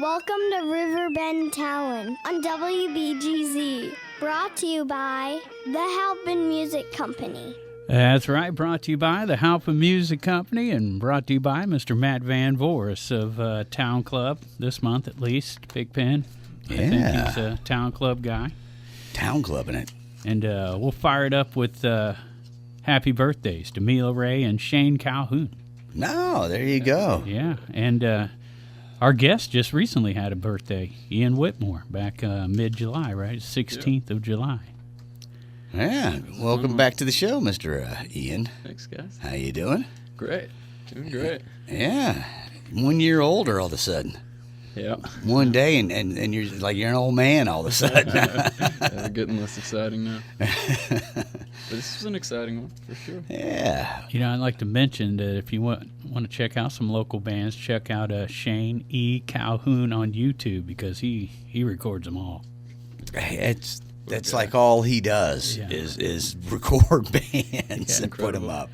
Welcome to Riverbend Talon on WBGZ. Brought to you by the Halpin Music Company. That's right, brought to you by the Halpin Music Company and brought to you by Mr. Matt Van Voorhis of Town Club, this month at least, Pigpen. Yeah. I think he's a Town Club guy. Town Clubbing it. And we'll fire it up with happy birthdays to Mila Ray and Shane Calhoun. No, there you go. Yeah, and our guest just recently had a birthday, Ian Whitmore, back mid-July, right? 16th of July. Yeah, welcome back to the show, Mr. Ian. Thanks, guys. How you doing? Great. Doing great. Yeah, 1 year older all of a sudden. Yeah. One day, and you're like you're an old man all of a sudden. Yeah, getting less exciting now. But this is an exciting one, for sure. Yeah. You know, I'd like to mention that if you want to check out some local bands, check out Shane E. Calhoun on YouTube because he records them all. That's like all he does is record bands and put them up.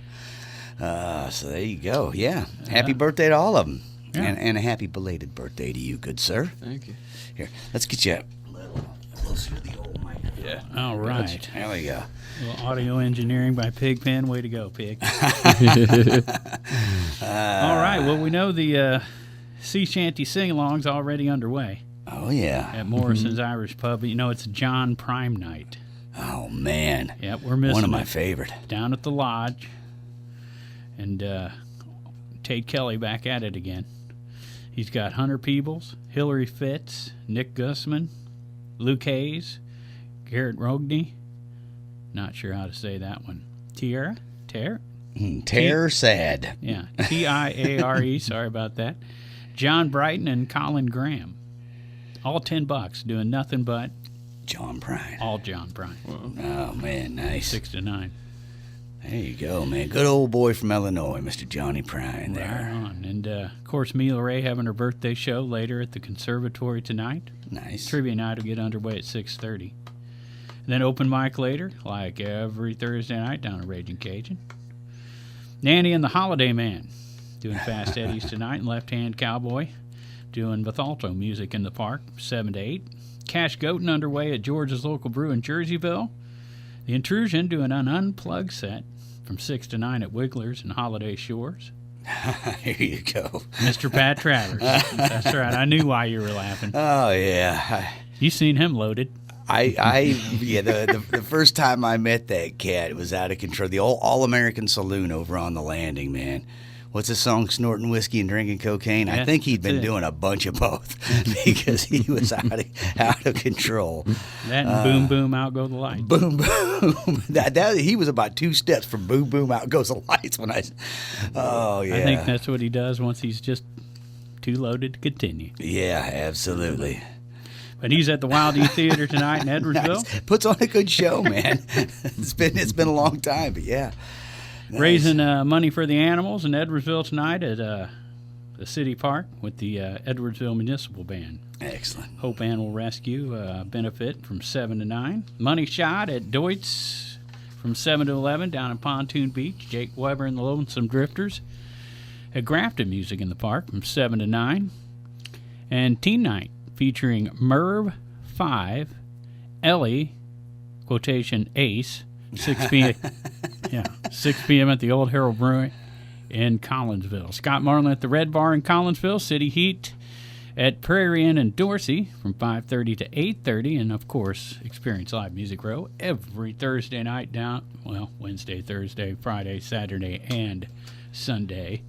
So there you go. Yeah. Happy birthday to all of them. Yeah. And a happy belated birthday to you, good sir. Thank you. Here, let's get you a little closer to the old mic. Yeah. All right. There we go. A little audio engineering by Pigpen. Way to go, Pig. All right. Well, we know the sea shanty sing-along's already underway. Oh, yeah. At Morrison's Irish Pub. You know, it's John Prime night. Oh, man. Yep, we're missing one of my favorite. Down at the Lodge. And Tate Kelly back at it again. He's got Hunter Peebles, Hillary Fitz, Nick Gussman, Luke Hayes, Garrett Rogney. Not sure how to say that one. Tara? Sad. Yeah, Tiare. Sorry about that. John Brighton and Colin Graham. All $10, doing nothing but John Prine. all John Prine. Oh, man, nice. 6 to 9. There you go, man. Good old boy from Illinois, Mr. Johnny Prine there. Right on. And, of course, Mila Ray having her birthday show later at the Conservatory tonight. Nice. Trivia night will get underway at 6:30. And then open mic later, like every Thursday night down at Raging Cajun. Nanny and the Holiday Man doing Fast Eddies tonight, and Left Hand Cowboy doing Bethalto music in the park, 7 to 8. Cash Goatin' underway at George's Local Brew in Jerseyville. The Intrusion doing an unplugged set from 6 to 9 at Wiggler's and Holiday Shores. Here you go. Mr. Pat Travers. That's right. I knew why you were laughing. Oh, yeah. You seen him loaded. The first time I met that cat, it was out of control. The old All-American Saloon over on the Landing, man. What's the song? Snorting whiskey and drinking cocaine. Yeah, I think he'd been doing a bunch of both because he was out of control. That and boom, boom, out go the lights. Boom, boom. He was about 2 steps from boom, boom, out goes the lights when I. Oh yeah. I think that's what he does once he's just too loaded to continue. Yeah, absolutely. But he's at the Wild E Theater tonight in Edwardsville. Nice. Puts on a good show, man. It's been a long time, but yeah. Nice. Raising money for the animals in Edwardsville tonight at the City Park with the Edwardsville Municipal Band. Excellent. Hope Animal Rescue benefit from 7 to 9. Money shot at Deutz from 7 to 11 down in Pontoon Beach. Jake Weber and the Lonesome Drifters. At Grafton Music in the Park from 7 to 9. And Teen Night featuring Merv 5, Ellie, quotation Ace, 6 p.m. 6 p.m. at the Old Herald Brewing in Collinsville. Scott Marlin at the Red Bar in Collinsville. City Heat at Prairie Inn in Dorsey from 5:30 to 8:30. And, of course, Experience Live Music Row every Thursday night Wednesday, Thursday, Friday, Saturday, and Sunday.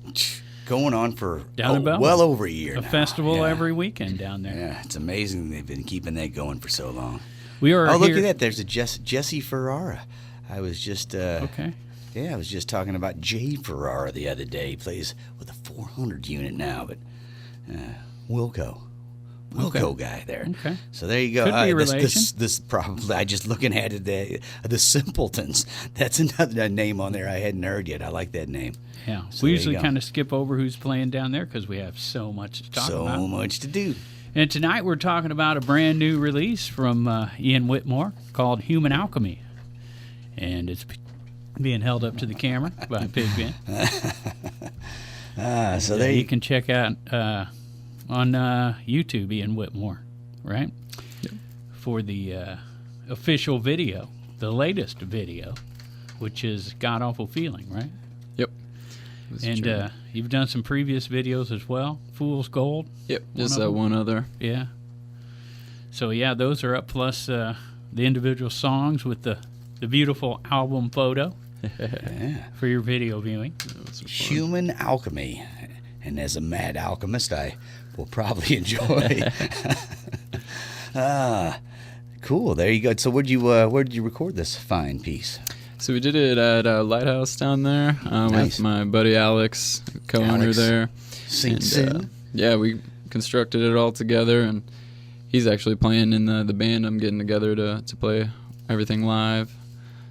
Going on for down well over a year now. Yeah. Festival every weekend down there. Yeah, it's amazing they've been keeping that going for so long. We are look at that. There's a Jesse Ferrara. I was just okay. Yeah, I was just talking about Jay Ferrara the other day. He plays with a 400 unit now, but Wilco guy there. Okay. So there you go. Could be a relation. This probably, I just looking at it, the Simpletons. That's another name on there I hadn't heard yet. I like that name. Yeah. So we usually kind of skip over who's playing down there because we have so much to talk about. So much to do. And tonight we're talking about a brand new release from Ian Whitmore called Human Alchemy. And it's being held up to the camera by Pigpen. So there you can check out, on YouTube, Ian Whitmore, right? Yep. For the official video, the latest video, which is God Awful Feeling, right? Yep. It was And true. you've done some previous videos as well, Fool's Gold. Yep, just of them? one other. Yeah. So yeah, those are up, plus the individual songs with the beautiful album photo Yeah. for your video viewing. Those were fun. Human Alchemy. And as a mad alchemist, I will probably enjoy. Cool. There you go. So where did you record this fine piece? So we did it at Lighthouse down there Nice. with my buddy Alex, co-owner Alex. there. Sing And, Sin. yeah, we constructed it all together, and he's actually playing in the band I'm getting together to play everything live.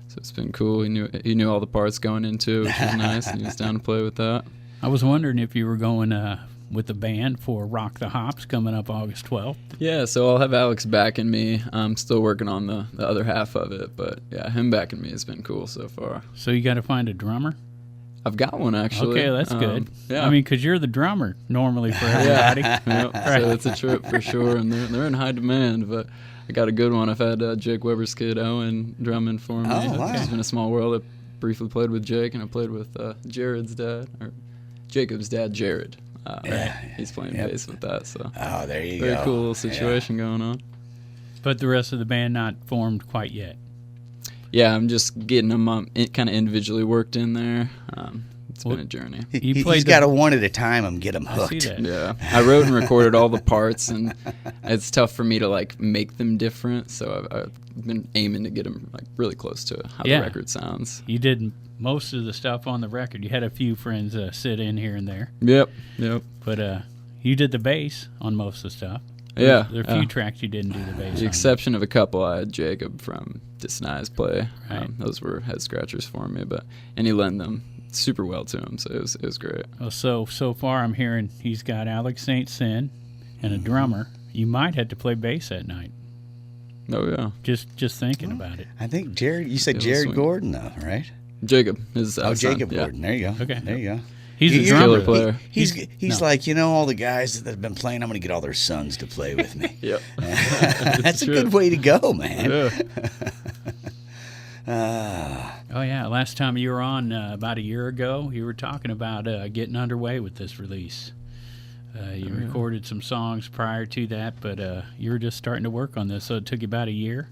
So it's been cool. He knew all the parts going into it, which was nice, and he was down to play with that. I was wondering if you were going with the band for Rock the Hops coming up August 12th. Yeah, so I'll have Alex backing me. I'm still working on the other half of it, but yeah, him backing me has been cool so far. So you got to find a drummer. I've got one actually. Okay, that's good. Yeah, I mean, because you're the drummer normally for everybody. Yep, so it's a trip for sure, and they're in high demand. But I got a good one. I've had Jake Weber's kid Owen drumming for me. Oh, wow. It's been a small world. I briefly played with Jake, and I played with Jared's dad, or Jacob's dad, Jared. He's playing bass with that. So Oh, there you very go. cool little situation going on. But the rest of the band not formed quite yet. Yeah, I'm just getting them kind of individually worked in there. It's been a journey. You played He's the- got to one at a time and get them I see hooked. that. Yeah, I wrote and recorded all the parts, and it's tough for me to like make them different. So I've been aiming to get them like really close to how Yeah. the record sounds. You did most of the stuff on the record. You had a few friends sit in here and there. Yep. But you did the bass on most of the stuff. Yeah, There are a few tracks you didn't do the bass The on. exception of a couple, I had Jacob from Disney's play. Right. Those were head scratchers for me, and he lent them super well to him, so it was great. Well, so far I'm hearing he's got Alex St. Sin and a drummer. You might have to play bass that night. Oh yeah, Just thinking about it. I think Jared. You said It was Jared sweet. Gordon, though, right? Jacob is Oh, son, Jacob yeah. Gordon. There you go. Okay. There you go. He's a You're- drummer. Killer player. He's No. like, all the guys that have been playing, I'm going to get all their sons to play with me. Yep. That's a true. good way to go, man. Yeah. Oh yeah, last time you were on about a year ago, you were talking about getting underway with this release. You recorded some songs prior to that, but you were just starting to work on this, so it took you about a year.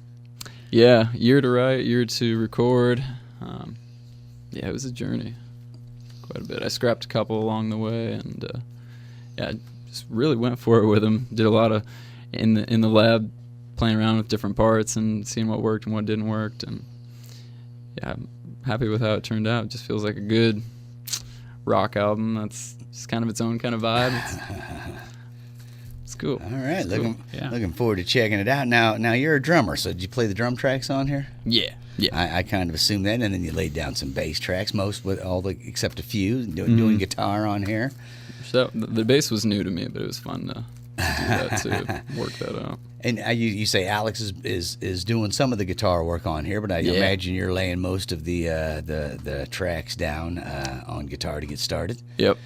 Yeah, year to write, year to record. Yeah, it was a journey, quite a bit. I scrapped a couple along the way, and I just really went for it with them. Did a lot of in the lab, playing around with different parts and seeing what worked and what didn't work. And yeah, I'm happy with how it turned out. It just feels like a good rock album. That's just kind of its own kind of vibe. It's cool. All right, It's cool. looking forward to checking it out. Now you're a drummer, so did you play the drum tracks on here? Yeah. I kind of assumed that, and then you laid down some bass tracks, most with except a few, doing guitar on here. So the bass was new to me, but it was fun to do that too, work that out. And you say Alex is doing some of the guitar work on here, but I imagine you're laying most of the tracks down on guitar to get started. Yep.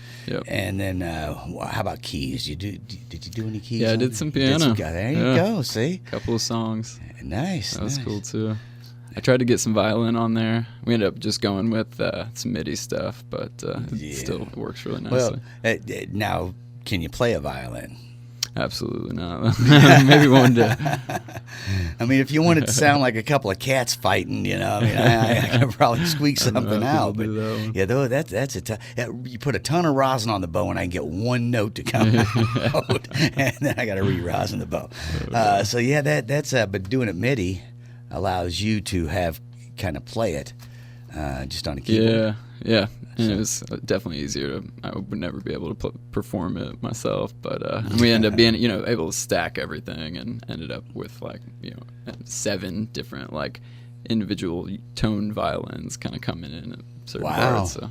And then how about keys? Did you do any keys? Yeah, I on did it? some You did piano. there you Yeah. go. See, Couple of songs. nice. That was nice. cool too. I tried to get some violin on there. We ended up just going with some MIDI stuff, but it still works really nicely. Well, now can you play a violin? Absolutely not. Maybe one day. I mean, if you want it to sound like a couple of cats fighting, I could probably squeak I don't know something how out. people But do that one. yeah, though that's a tough. You put a ton of rosin on the bow, and I can get one note to come out, and then I got to re-rosin the bow. So yeah, that's. But doing it MIDI allows you to have kind of play it just on a keyboard. Yeah. And it was definitely easier I would never be able to perform it myself, but we ended up being able to stack everything and ended up with 7 different individual tone violins kind of coming in at certain parts. So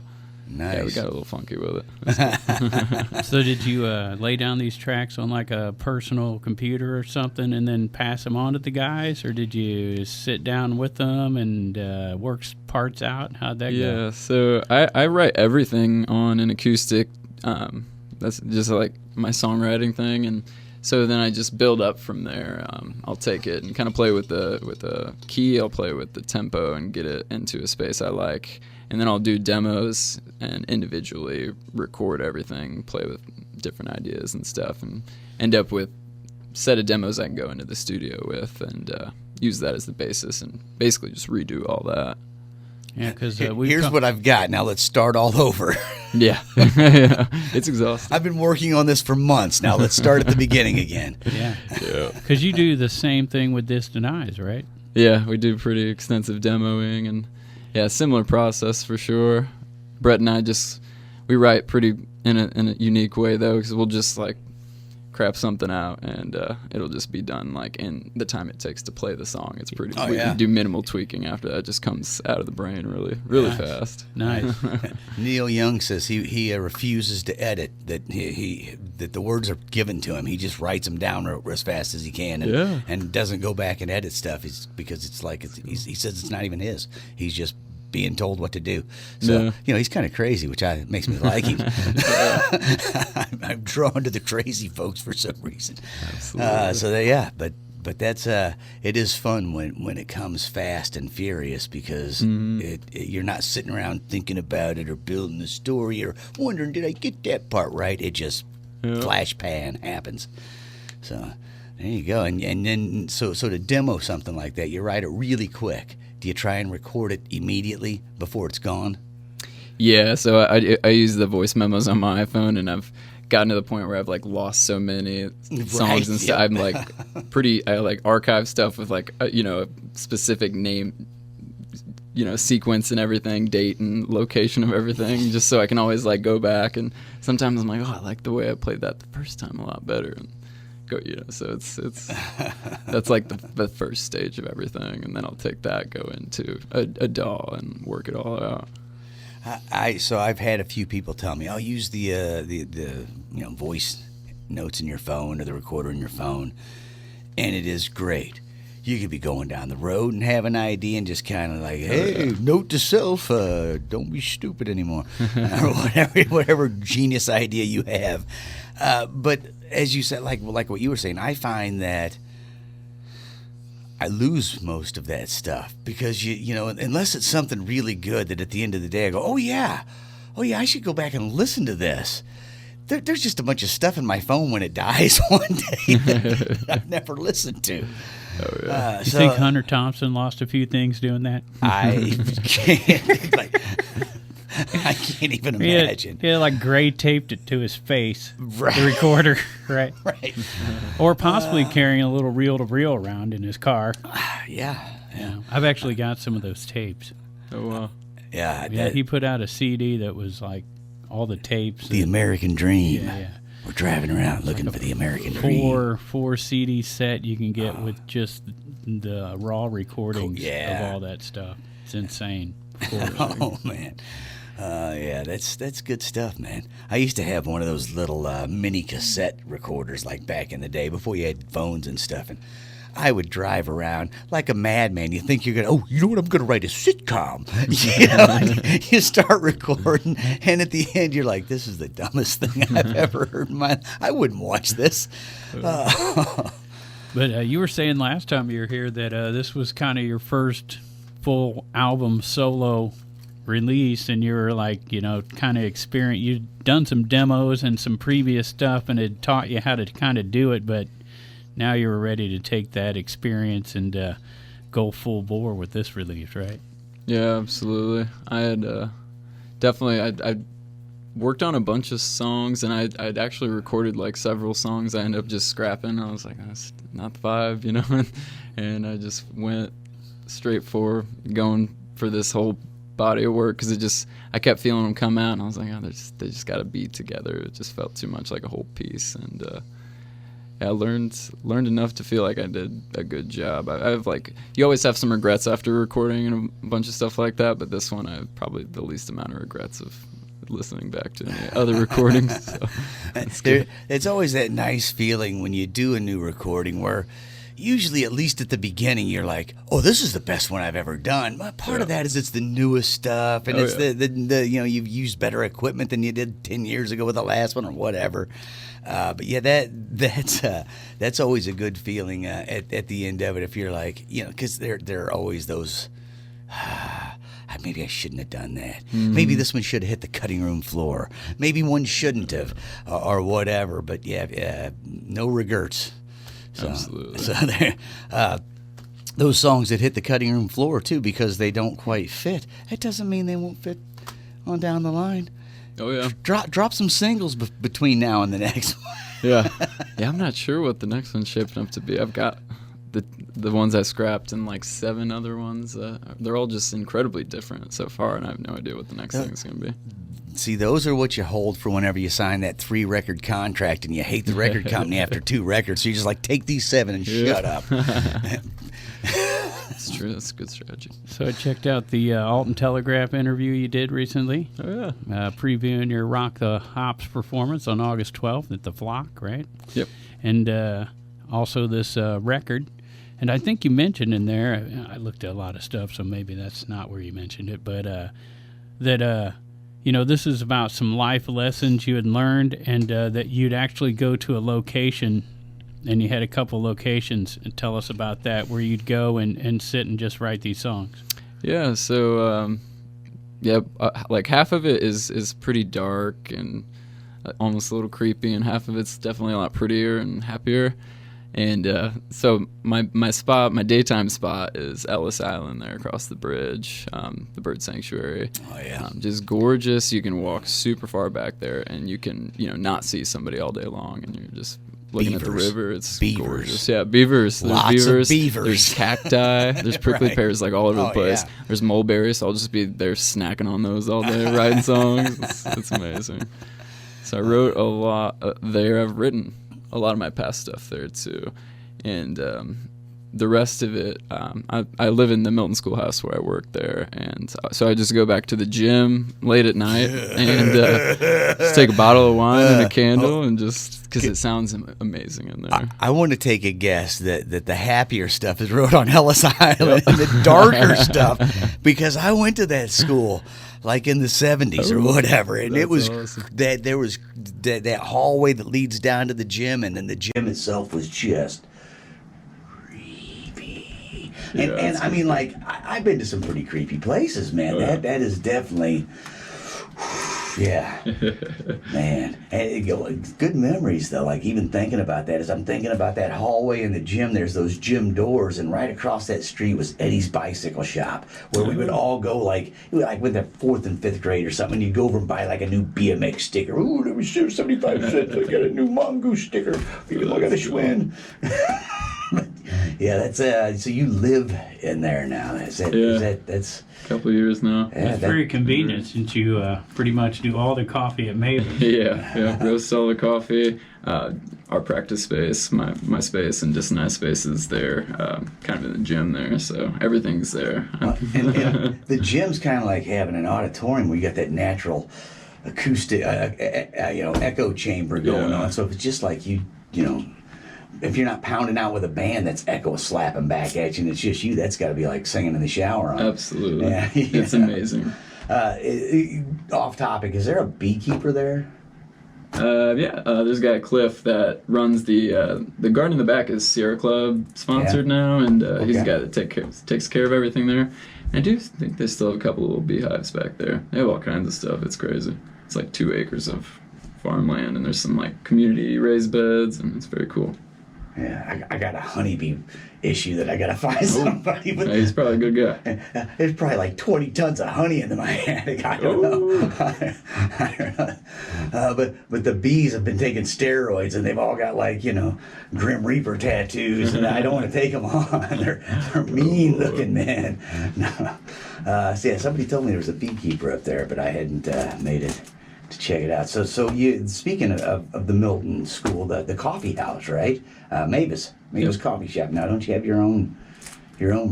Nice. yeah, we got a little funky with it. So did you lay down these tracks on like a personal computer or something and then pass them on to the guys, or did you sit down with them and work parts out? How'd that go? Yeah, so I write everything on an acoustic. That's just my songwriting thing, and so then I just build up from there. I'll take it and kind of play with the key. I'll play with the tempo and get it into a space I like, and then I'll do demos and individually record everything, play with different ideas and stuff, and end up with a set of demos I can go into the studio with and use that as the basis and basically just redo all that. Yeah, because here's what I've got. Now let's start all over. Yeah. Yeah, it's exhausting. I've been working on this for months. Now let's start at the beginning again. Yeah, because you do the same thing with Distant Eyes, right? Yeah, we do pretty extensive demoing, and yeah, similar process for sure. Brett and I we write pretty in a unique way though, because we'll just like crap something out and it'll just be done like in the time it takes to play the song. It's pretty. We do minimal tweaking after that. It just comes out of the brain really fast. Nice. Neil Young says he refuses to edit. That that the words are given to him. He just writes them down as fast as he can, and doesn't go back and edit stuff. Because it's like he says it's not even his. He's just being told what to do. So, he's kind of crazy, which makes me like him. I'm drawn to the crazy folks for some reason. Absolutely. But that's it is fun when it comes fast and furious, because you're not sitting around thinking about it or building the story or wondering, did I get that part right? It just flash pan happens. So there you go. And then so to demo something like that, you write it really quick. Do you try and record it immediately before it's gone? Yeah, so I use the voice memos on my iPhone, and I've gotten to the point where I've like lost so many songs and stuff. I'm like I like archive stuff with like a specific name, sequence and everything, date and location of everything, just so I can always like go back. And sometimes I'm like, I like the way I played that the first time a lot better. And so it's that's like the first stage of everything, and then I'll take that, go into a DAW and work it all out. So I've had a few people tell me, I'll use the voice notes in your phone or the recorder in your phone, and it is great. You could be going down the road and have an idea and just kind of like, hey, note to self, don't be stupid anymore, or whatever genius idea you have. But as you said, like what you were saying, I find that I lose most of that stuff because unless it's something really good that at the end of the day I go, oh yeah, I should go back and listen to this. There's just a bunch of stuff in my phone when it dies one day that I've never listened to. Oh yeah. You think Hunter Thompson lost a few things doing that? I can't even imagine. He had like gray taped it to his face, right. The recorder, right? Right. Or possibly carrying a little reel-to-reel around in his car. Yeah. I've actually got some of those tapes. Oh, wow. Yeah. He put out a CD that was like all the tapes. The American Dream. Yeah. We're driving around looking for the American Dream. Four CD set you can get with just the raw recordings of all that stuff. It's insane. Oh, man. That's good stuff, man. I used to have one of those little mini cassette recorders like back in the day before you had phones and stuff, and I would drive around like a madman. You think you're going to, I'm going to write a sitcom. You start recording, and at the end you're like, this is the dumbest thing I've ever heard in my life. I wouldn't watch this. But you were saying last time you were here that this was kind of your first full album solo release, and you were like, kind of experienced. You'd done some demos and some previous stuff, and it taught you how to kind of do it, but now you were ready to take that experience and go full bore with this release, right? Yeah, absolutely. I had I worked on a bunch of songs, and I'd actually recorded like several songs I ended up just scrapping. I was like, that's not the vibe, and I just went straight for going for this whole body of work, because I kept feeling them come out, and I was like, they just got to be together. It just felt too much like a whole piece, and I learned enough to feel like I did a good job. I've you always have some regrets after recording and a bunch of stuff like that, but this one I have probably the least amount of regrets of listening back to any other recordings. So it's always that nice feeling when you do a new recording where usually, at least at the beginning, you're like, "Oh, this is the best one I've ever done." But part of that is it's the newest stuff, and it's the you've used better equipment than you did 10 years ago with the last one or whatever. But yeah, that's always a good feeling at the end of it, if you're like, because there are always those. Maybe I shouldn't have done that. Maybe this one should have hit the cutting room floor. Maybe one shouldn't have, or whatever. But yeah, no regrets. So, Absolutely. So those songs that hit the cutting room floor too, because they don't quite fit. It doesn't mean they won't fit on down the line. Oh yeah. Drop some singles between now and the next one. Yeah. I'm not sure what the next one's shaping up to be. I've got the ones I scrapped and like 7 other ones. They're all just incredibly different so far, and I have no idea what the next thing's going to be. See, those are what you hold for whenever you sign that 3-record contract and you hate the record company after 2 records. So you're just like, take these 7 and shut up. That's true. That's a good strategy. So I checked out the Alton Telegraph interview you did recently. Oh, yeah. Previewing your Rock the Hops performance on August 12th at the Flock, right? Yep. And also this record. And I think you mentioned in there, I looked at a lot of stuff, so maybe that's not where you mentioned it, but that, this is about some life lessons you had learned, and that you'd actually go to a location, and you had a couple locations. And tell us about that, where you'd go and sit and just write these songs. Yeah, so, like half of it is pretty dark and almost a little creepy, and half of it's definitely a lot prettier and happier. And so my daytime spot is Ellis Island there across the bridge, the bird sanctuary. Oh, yeah. Just gorgeous. You can walk super far back there, and you can, not see somebody all day long, and you're just looking at the river. It's gorgeous. Yeah, beavers. There's Lots of beavers. There's cacti. There's prickly Right. pears like all over the place. Yeah. There's mulberries, so I'll just be there snacking on those all day, writing songs. It's amazing. So I wrote a lot there. I've written a lot of my past stuff there too, and the rest of it, I live in the Milton Schoolhouse where I work there, and so I just go back to the gym late at night and just take a bottle of wine and a candle, and just because it sounds amazing in there. I want to take a guess that the happier stuff is wrote on Ellis Island and the darker stuff, because I went to that school like in the 70s or whatever, and it was awesome. that there was that hallway that leads down to the gym, and then the gym itself was just creepy. And I mean, like, I've been to some pretty creepy places, man. That is definitely, yeah, man. And good memories though. Like, even thinking about that, as I'm thinking about that hallway in the gym, there's those gym doors, and right across that street was Eddie's bicycle shop, where we would all go, like with the 4th and 5th grade or something. And you'd go over and buy like a new BMX sticker. Ooh, that was 75 cents. I got a new mongoose sticker. I got a Schwinn. Yeah, that's so you live in there now. That's a couple of years now. It's very convenient since you pretty much do all the coffee at Mavis. Yeah. Roast all the coffee. Our practice space, my space, and just nice spaces there, kind of in the gym there. So everything's there. And the gym's kind of like having an auditorium where you got that natural acoustic, echo chamber going on. So if it's just like you know. If you're not pounding out with a band that's echo slapping back at you and it's just you, that's got to be like singing in the shower. Huh? Absolutely. Yeah. It's amazing. Off topic, is there a beekeeper there? There's a guy, Cliff, that runs the garden in the back is Sierra Club sponsored now, and he's the guy that takes care of everything there. And I do think they still have a couple little beehives back there. They have all kinds of stuff. It's crazy. It's like 2 acres of farmland, and there's some like community raised beds, and it's very cool. Yeah, I got a honeybee issue that I got to find somebody. But he's probably a good guy. There's probably like 20 tons of honey in my attic. I don't know. I don't know. But the bees have been taking steroids, and they've all got like, Grim Reaper tattoos, and I don't want to take them on. They're mean looking, man. No. Somebody told me there was a beekeeper up there, but I hadn't made it to check it out. So you, speaking of the Milton School, the coffee house, right? Mavis Coffee Shop. Now, don't you have your own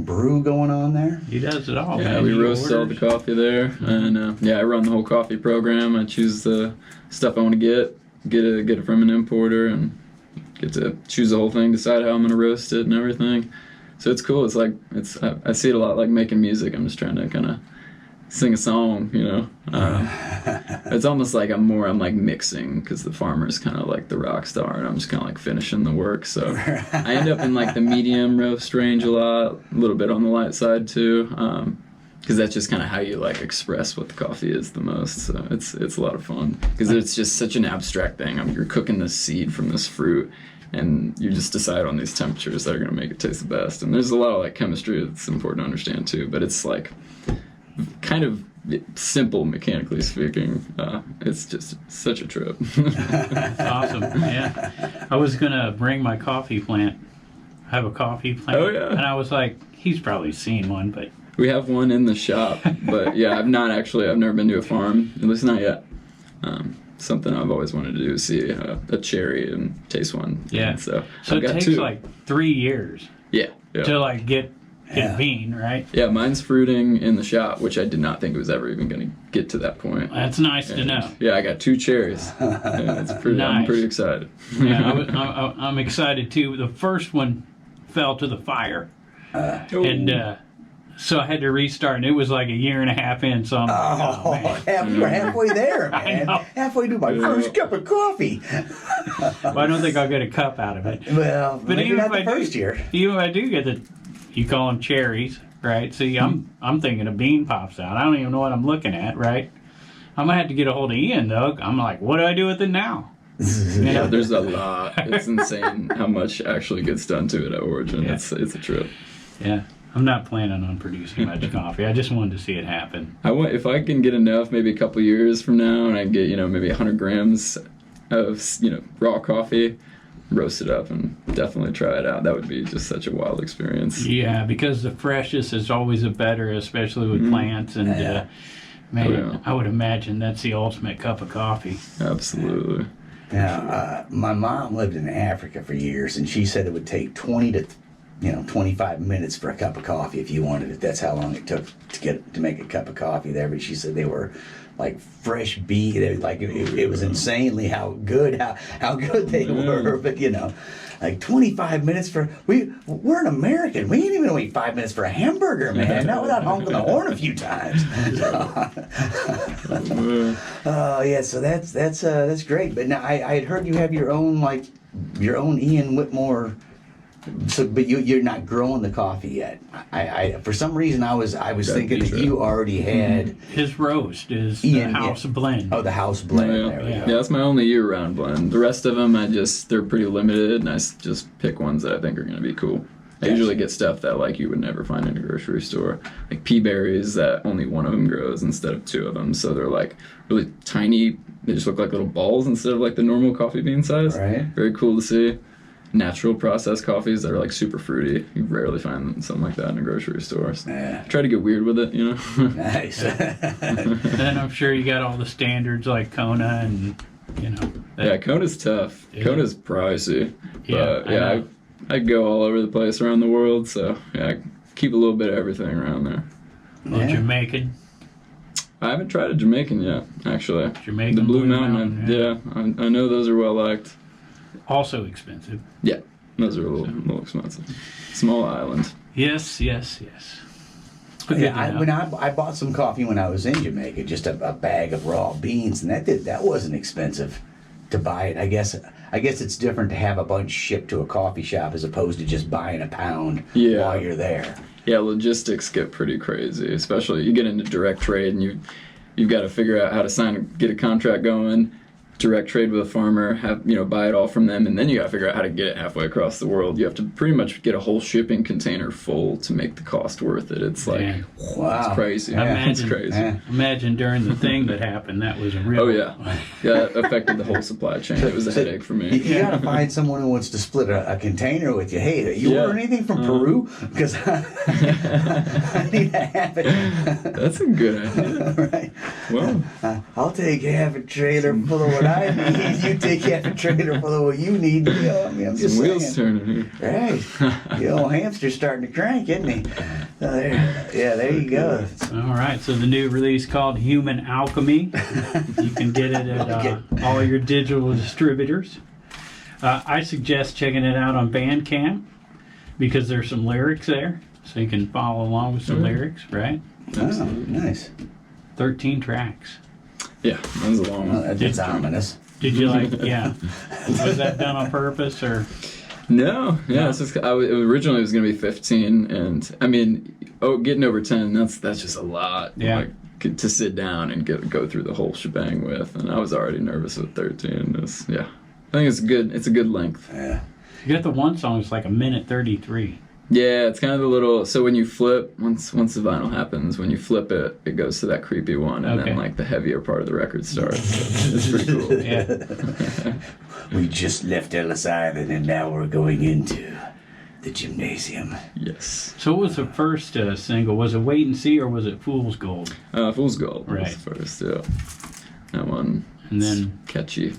brew going on there? He does it all. Yeah, man. we roast all the coffee there, and I run the whole coffee program. I choose the stuff I want to get it from an importer, and get to choose the whole thing, decide how I'm gonna roast it and everything. So it's cool. It's like I see it a lot like making music. I'm just trying to kind of sing a song, you know. It's almost like I'm like mixing, because the farmer's kind of like the rock star, and I'm just kind of like finishing the work. So I end up in like the medium roast range a lot, a little bit on the light side too, because that's just kind of how you like express what the coffee is the most. So it's a lot of fun, because it's just such an abstract thing. You're cooking this seed from this fruit, and you just decide on these temperatures that are going to make it taste the best. And there's a lot of like chemistry that's important to understand too, but it's like kind of simple mechanically speaking. It's just such a trip. That's awesome. Yeah, I was gonna bring my coffee plant. I have a coffee plant. Oh, yeah. And I was like, he's probably seen one, but We have one in the shop, but yeah, I've never been to a farm, at least not yet. Something I've always wanted to do is see a cherry and taste one. yeah. And so So I've it got takes 2. like 3 years yeah. to like get bean, right? Yeah, mine's fruiting in the shop, which I did not think it was ever even going to get to that point. That's nice to And, know. Yeah, I got 2 cherries. Yeah, it's pretty. I'm Nice. pretty excited. Yeah, I'm excited too. The first one fell to the fire, and so I had to restart, and it was like a year and a half in. So I'm like, oh, man. You were halfway there, man. know. Halfway to my first cup of coffee. Well, I don't think I'll get a cup out of it. Well, But maybe even not if the I first do, year. even if I do get you call them cherries, right? See, I'm thinking a bean pops out. I don't even know what I'm looking at, right? I'm gonna have to get a hold of Ian though. I'm like, what do I do with it now? You Yeah, know? there's a lot. It's insane how much actually gets done to it at Origin. Yeah. It's a trip. Yeah, I'm not planning on producing much coffee. I just wanted to see it happen. If I can get enough, maybe a couple years from now, and I get maybe 100 grams of raw coffee, roast it up and definitely try it out. That would be just such a wild experience. Yeah, because the freshest is always a better, especially with plants. And man, Oh, yeah. I would imagine that's the ultimate cup of coffee. Absolutely. Now, my mom lived in Africa for years, and she said it would take 20 to 25 minutes for a cup of coffee if you wanted it. That's how long it took to make a cup of coffee there. But she said they were like fresh bean. Like it was insanely how good they were. But like 25 minutes for we're an American. We ain't even wait 5 minutes for a hamburger, man. Not without honking the horn a few times. Oh yeah, so that's great. But now I had heard you have your own Ian Whitmore. So, but you're not growing the coffee yet. I for some reason I was thinking that you already had. His roast is Ian, the house blend. Oh, the house blend. Yeah. There we Yeah. go. Yeah, that's my only year-round blend. The rest of them, they're pretty limited, and I just pick ones that I think are going to be cool. I usually get stuff that you would never find in a grocery store, like pea berries that only one of them grows instead of 2 of them. So they're like really tiny. They just look like little balls instead of like the normal coffee bean size. Right. Very cool to see. Natural processed coffees that are like super fruity. You rarely find something like that in a grocery store. So Yeah. try to get weird with it, Nice. Then I'm sure you got all the standards like Kona and Yeah, Kona's tough. Yeah. Kona's pricey. Yeah, But yeah, I go all over the place around the world, so yeah, I keep a little bit of everything around there. well, Yeah. Jamaican. I haven't tried a Jamaican yet, actually. Jamaican The Blue Blue Mountain. Mountain, I know those are well liked. Also expensive. Yeah, those are a little expensive. Small island. Yes. But good Yeah, to know. when I bought some coffee when I was in Jamaica, just a bag of raw beans, and that wasn't expensive to buy it. I guess it's different to have a bunch shipped to a coffee shop as opposed to just buying a pound Yeah. while you're there. Yeah, logistics get pretty crazy, especially you get into direct trade and you've got to figure out how to get a contract going, direct trade with a farmer, buy it all from them, and then you got to figure out how to get it halfway across the world. You have to pretty much get a whole shipping container full to make the cost worth it. It's like, Yeah. Wow. it's crazy. Imagine, It's crazy. Imagine during the thing that happened, that was a real. Oh yeah, that affected the whole supply chain. It was a headache for me. You gotta find someone who wants to split a container with you. Hey, you Yeah. order anything from Peru? Because I need to have it. That's a good idea. Right. Well, I'll take half a trailer full of what I need. You take half a trailer full of what you need. I'm just some wheels saying. turning here. Right. The old hamster's starting to crank, isn't he? There you go. All right, so the new release called Human Alchemy. You can get it at all your digital distributors. I suggest checking it out on Bandcamp because there's some lyrics there, so you can follow along with some lyrics, right? Oh, nice. 13 tracks. Yeah, that was a long one. That's ominous. Did you like? Yeah. Was that done on purpose or? No, yeah, it's just originally it was gonna be 15, and I mean, getting over 10, that's just a lot. Yeah. Like, to sit down and go through the whole shebang with, and I was already nervous with 13. I think it's good. It's a good length. Yeah. You got the one song. It's like a minute 33. Yeah, it's kind of a little. So when you flip, once the vinyl happens, when you flip it, it goes to that creepy one, and Okay. then like the heavier part of the record starts. So it's pretty cool. Yeah. We just left Ellis Island and now we're going into the gymnasium. Yes. So what was the first single? Was it Wait and See or was it Fool's Gold? Fool's Gold Right. was first. Yeah. That one. And then catchy.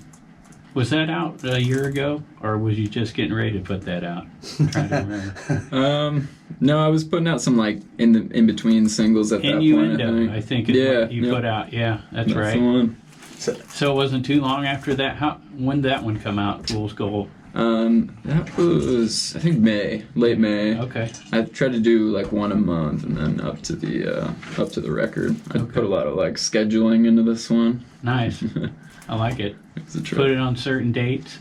was that out a year ago, or was you just getting ready to put that out? I'm trying to remember. No, I was putting out some like in between singles at that point. Innuendo, I think is what you yep. put out. Yeah, that's That's right. the one. So it wasn't too long after that. When did that one come out? Fool's Gold. That was I think late May. Okay. I tried to do like one a month, and then up to the record. I put a lot of like scheduling into this one. Nice. I like it. It's a trip. Put it on certain dates.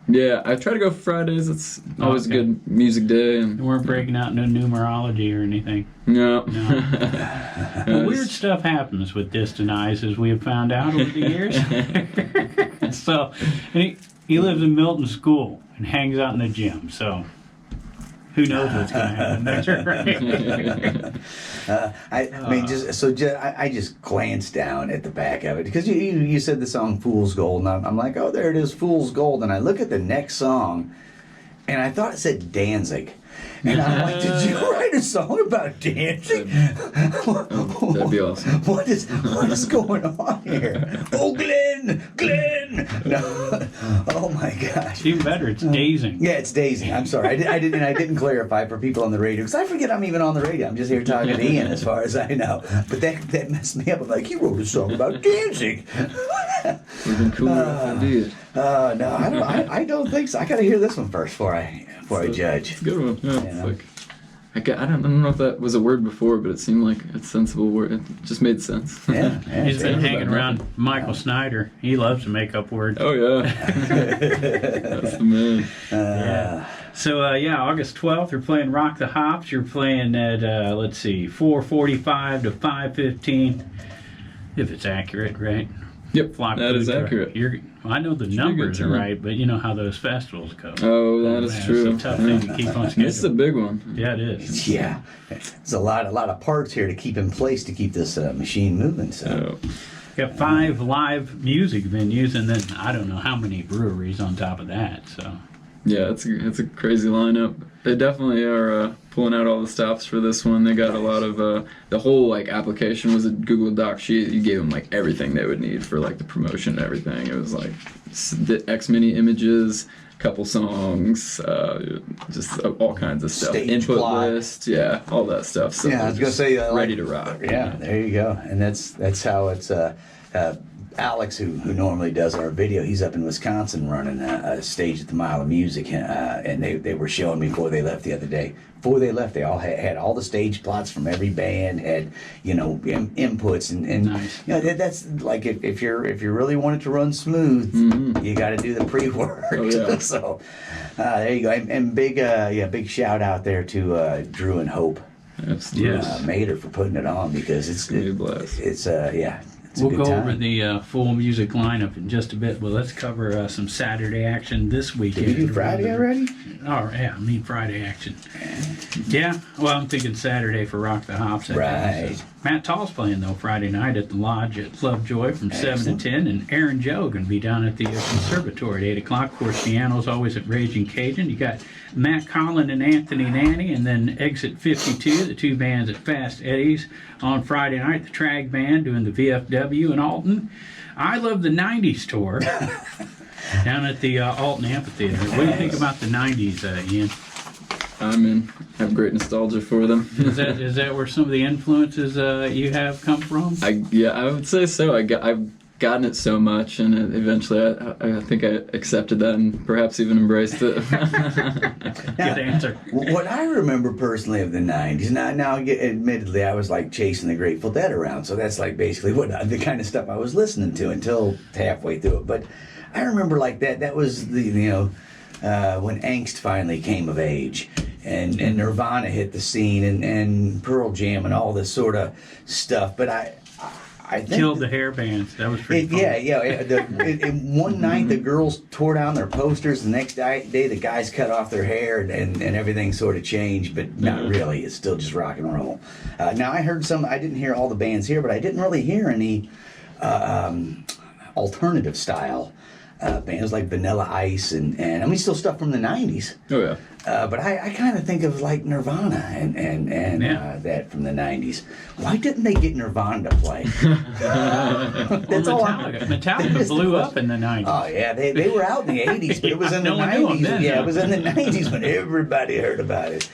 Yeah, I try to go for Fridays. It's always Okay. a good music day. You And weren't breaking out no numerology or anything. no. Well, weird stuff happens with Distant Eyes, as we have found out over the years. So, and he lives in Milton School and hangs out in the gym. So, who knows what's going to happen there? I just glanced down at the back of it because you said the song "Fool's Gold" and I'm like, oh, there it is, "Fool's Gold," and I look at the next song, and I thought it said Danzig. And I'm like, did you write a song about Danzig? That'd be awesome. What is going on here? Oh, Glenn! No. Oh my gosh. Even better, it's dazing. Yeah, it's Daisy. I'm sorry. I didn't clarify for people on the radio because I forget I'm even on the radio. I'm just here talking to Ian, as far as I know. But that messed me up. I'm like, he wrote a song about Danzig. Would've been cooler if I did. No, I don't think so. I got to hear this one first before I judge. It's a good one. Yeah, You it's know? like I don't know if that was a word before, but it seemed like a sensible word. It just made sense. Yeah, He's been yeah. hanging around Michael Snyder. He loves to make up words. Oh yeah, that's the man. Yeah. So August 12th, you're playing Rock the Hops. You're playing at 4:45 to 5:15, if it's accurate, right? Yep, Fly that food is truck. accurate. I know the Should be numbers good are time. right, but you know how those festivals go. Oh, that is man, true. It's a tough thing to keep on schedule. It's a big one. Yeah, it is. Yeah, there's a lot of parts here to keep in place to keep this machine moving. So. Oh. Got 5 live music venues, and then I don't know how many breweries on top of that. So Yeah, it's a crazy lineup. They definitely are pulling out all the stops for this one. They got a lot of the whole like application was a Google Doc sheet. You gave them like everything they would need for like the promotion and everything. It was like the X mini images, couple songs, just all kinds of stuff. Stage Input plot. list, yeah, all that stuff. So Yeah, I was they're gonna just say ready to rock. Yeah, there you go. And that's how it's. Alex, who normally does our video, he's up in Wisconsin running a stage at the Mile of Music, and they were showing me before they left the other day. Before they left, they all had all the stage plots from every band, had inputs, and Nice. that's like if you're really wanting to run smooth, you got to do the pre-work. Oh, yeah. So there you go, and big shout out there to Drew and Hope. Absolutely. Yes. Mater for putting it on because it's gonna be a blast. It's a we'll good go time. over the full music lineup in just a bit. But let's cover some Saturday action this weekend. Did we do Friday already? Oh, yeah, I mean Friday action. Yeah, well, I'm thinking Saturday for Rock the Hops. I Right. guess. Matt Tall's playing, though, Friday night at the Lodge at Lovejoy from 7 Excellent. to 10. And Aaron Joe going to be down at the Conservatory at 8 o'clock. Of course, piano's always at Raging Cajun. You got Matt Collin and Anthony Nanny, and then Exit 52, the two bands at Fast Eddie's. On Friday night, the Trag Band doing the VFW in Alton. I Love the 90s tour down at the Alton Amphitheater. What do you think about the 90s, Ian? I have great nostalgia for them. Is that where some of the influences you have come from? I would say so. I've gotten it so much, and eventually I think I accepted that and perhaps even embraced it. Good answer. What I remember personally of the 90s, now admittedly I was like chasing the Grateful Dead around, so that's like basically the kind of stuff I was listening to until halfway through it. But I remember like that was when angst finally came of age. And Nirvana hit the scene and Pearl Jam and all this sort of stuff. But I think killed the hair bands. That was pretty fun. One night the girls tore down their posters. The next day the guys cut off their hair and everything sort of changed, but not really. It's still just rock and roll. Now I heard I didn't hear all the bands here, but I didn't really hear any alternative style bands like Vanilla Ice and I mean still stuff from the 90s. Oh yeah. But I kind of think of like Nirvana and that from the 90s. Why didn't they get Nirvana to play? That's all. Metallica blew up in the 90s. Oh yeah, they were out in the 80s, but it was in the 90s. It was in the 90s when everybody heard about it.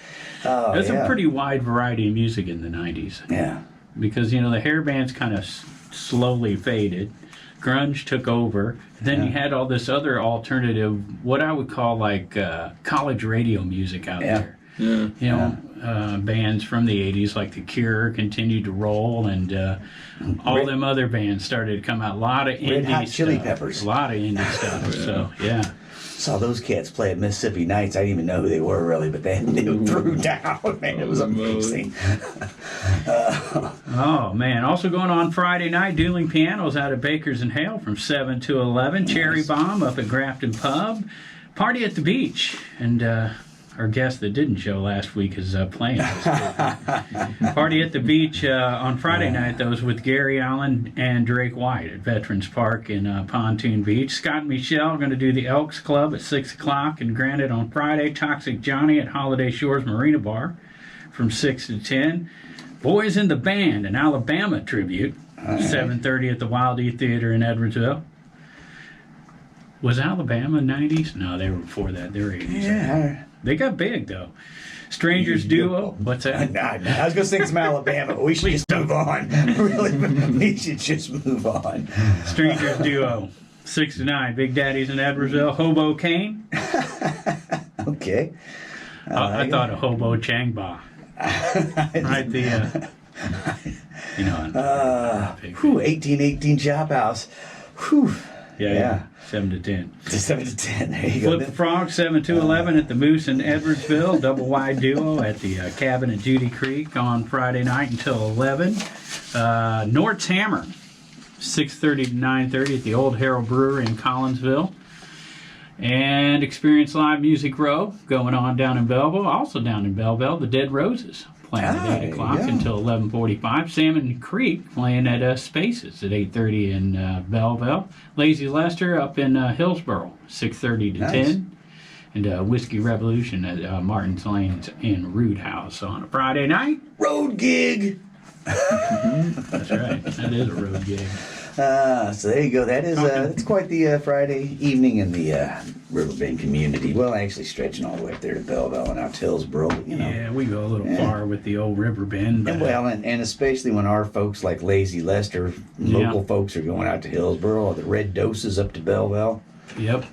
There's a pretty wide variety of music in the 90s. Yeah. Because, the hair bands kind of slowly faded. Grunge took over. Then you had all this other alternative, what I would call like college radio music out there. Yeah. Bands from the 80s like The Cure continued to roll, and all them other bands started to come out. A lot of indie Red Hot Chili stuff. Peppers. A lot of indie stuff. So, yeah. Saw those cats play at Mississippi Nights. I didn't even know who they were really, but they threw down. Man, it was amazing. Oh, man. Also going on Friday night, Dueling Pianos out at Baker's and Hale from 7 to 11. Nice. Cherry Bomb up at Grafton Pub. Party at the Beach. And our guest that didn't show last week is playing. Party at the Beach on Friday night, though, is with Gary Allen and Drake White at Veterans Park in Pontoon Beach. Scott and Michelle are going to do the Elks Club at 6 o'clock. And granted, on Friday, Toxic Johnny at Holiday Shores Marina Bar from 6 to 10. Boys in the Band, an Alabama tribute, 7:30 at the Wild E Theater in Edwardsville. Was Alabama 90s? No, they were before that. They were 80s. Yeah. They got big, though. Strangers Duo. What's that? Nah, I was going to sing some Alabama, but we should just move on. Really, we should just move on. Strangers Duo, 6 to 9. Big Daddy's in Edwardsville. Hobo Kane. Okay. I thought of Hobo Changba. Right, 1818 Chop House. Whew. Yeah. 7 to 10. 7 to 10. There you go. Flip the Frog, 7 to 11 at the Moose in Edwardsville. Double wide duo at the cabin at Judy Creek on Friday night until 11. Nort's Hammer, 6:30 to 9:30 at the Old Harold Brewery in Collinsville. And Experience Live Music Row going on down in Belleville. Also down in Belleville, the Dead Roses playing at 8 o'clock until 11:45. Salmon Creek playing at Spaces at 8:30 in Belleville. Lazy Lester up in Hillsboro, 6:30 to 10. And Whiskey Revolution at Martin's Lanes in Root House on a Friday night. Road gig. That's right. That is a road gig. So there you go. That is that's quite the Friday evening in the Riverbend community. Well, actually stretching all the way up there to Belleville and out to Hillsboro. But, Yeah, we go a little far with the old Riverbend. But, and especially when our folks like Lazy Lester, local folks are going out to Hillsboro, or the Red Doses up to Belleville. Yep.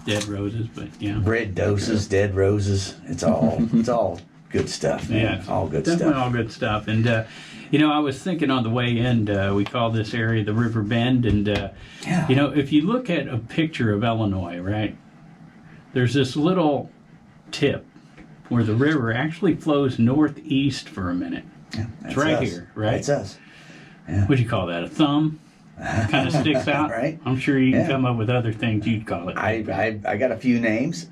Dead Roses, but yeah. Red Doses, Dead Roses. It's all good stuff, man. Yeah, all good definitely stuff. all good stuff. And I was thinking on the way in, we call this area the River Bend, and if you look at a picture of Illinois, right, there's this little tip where the river actually flows northeast for a minute. Yeah, it's right here, right? That's us. Yeah. What'd you call that? A thumb? Kind of sticks out. Right. I'm sure you can come up with other things you'd call it. I got a few names.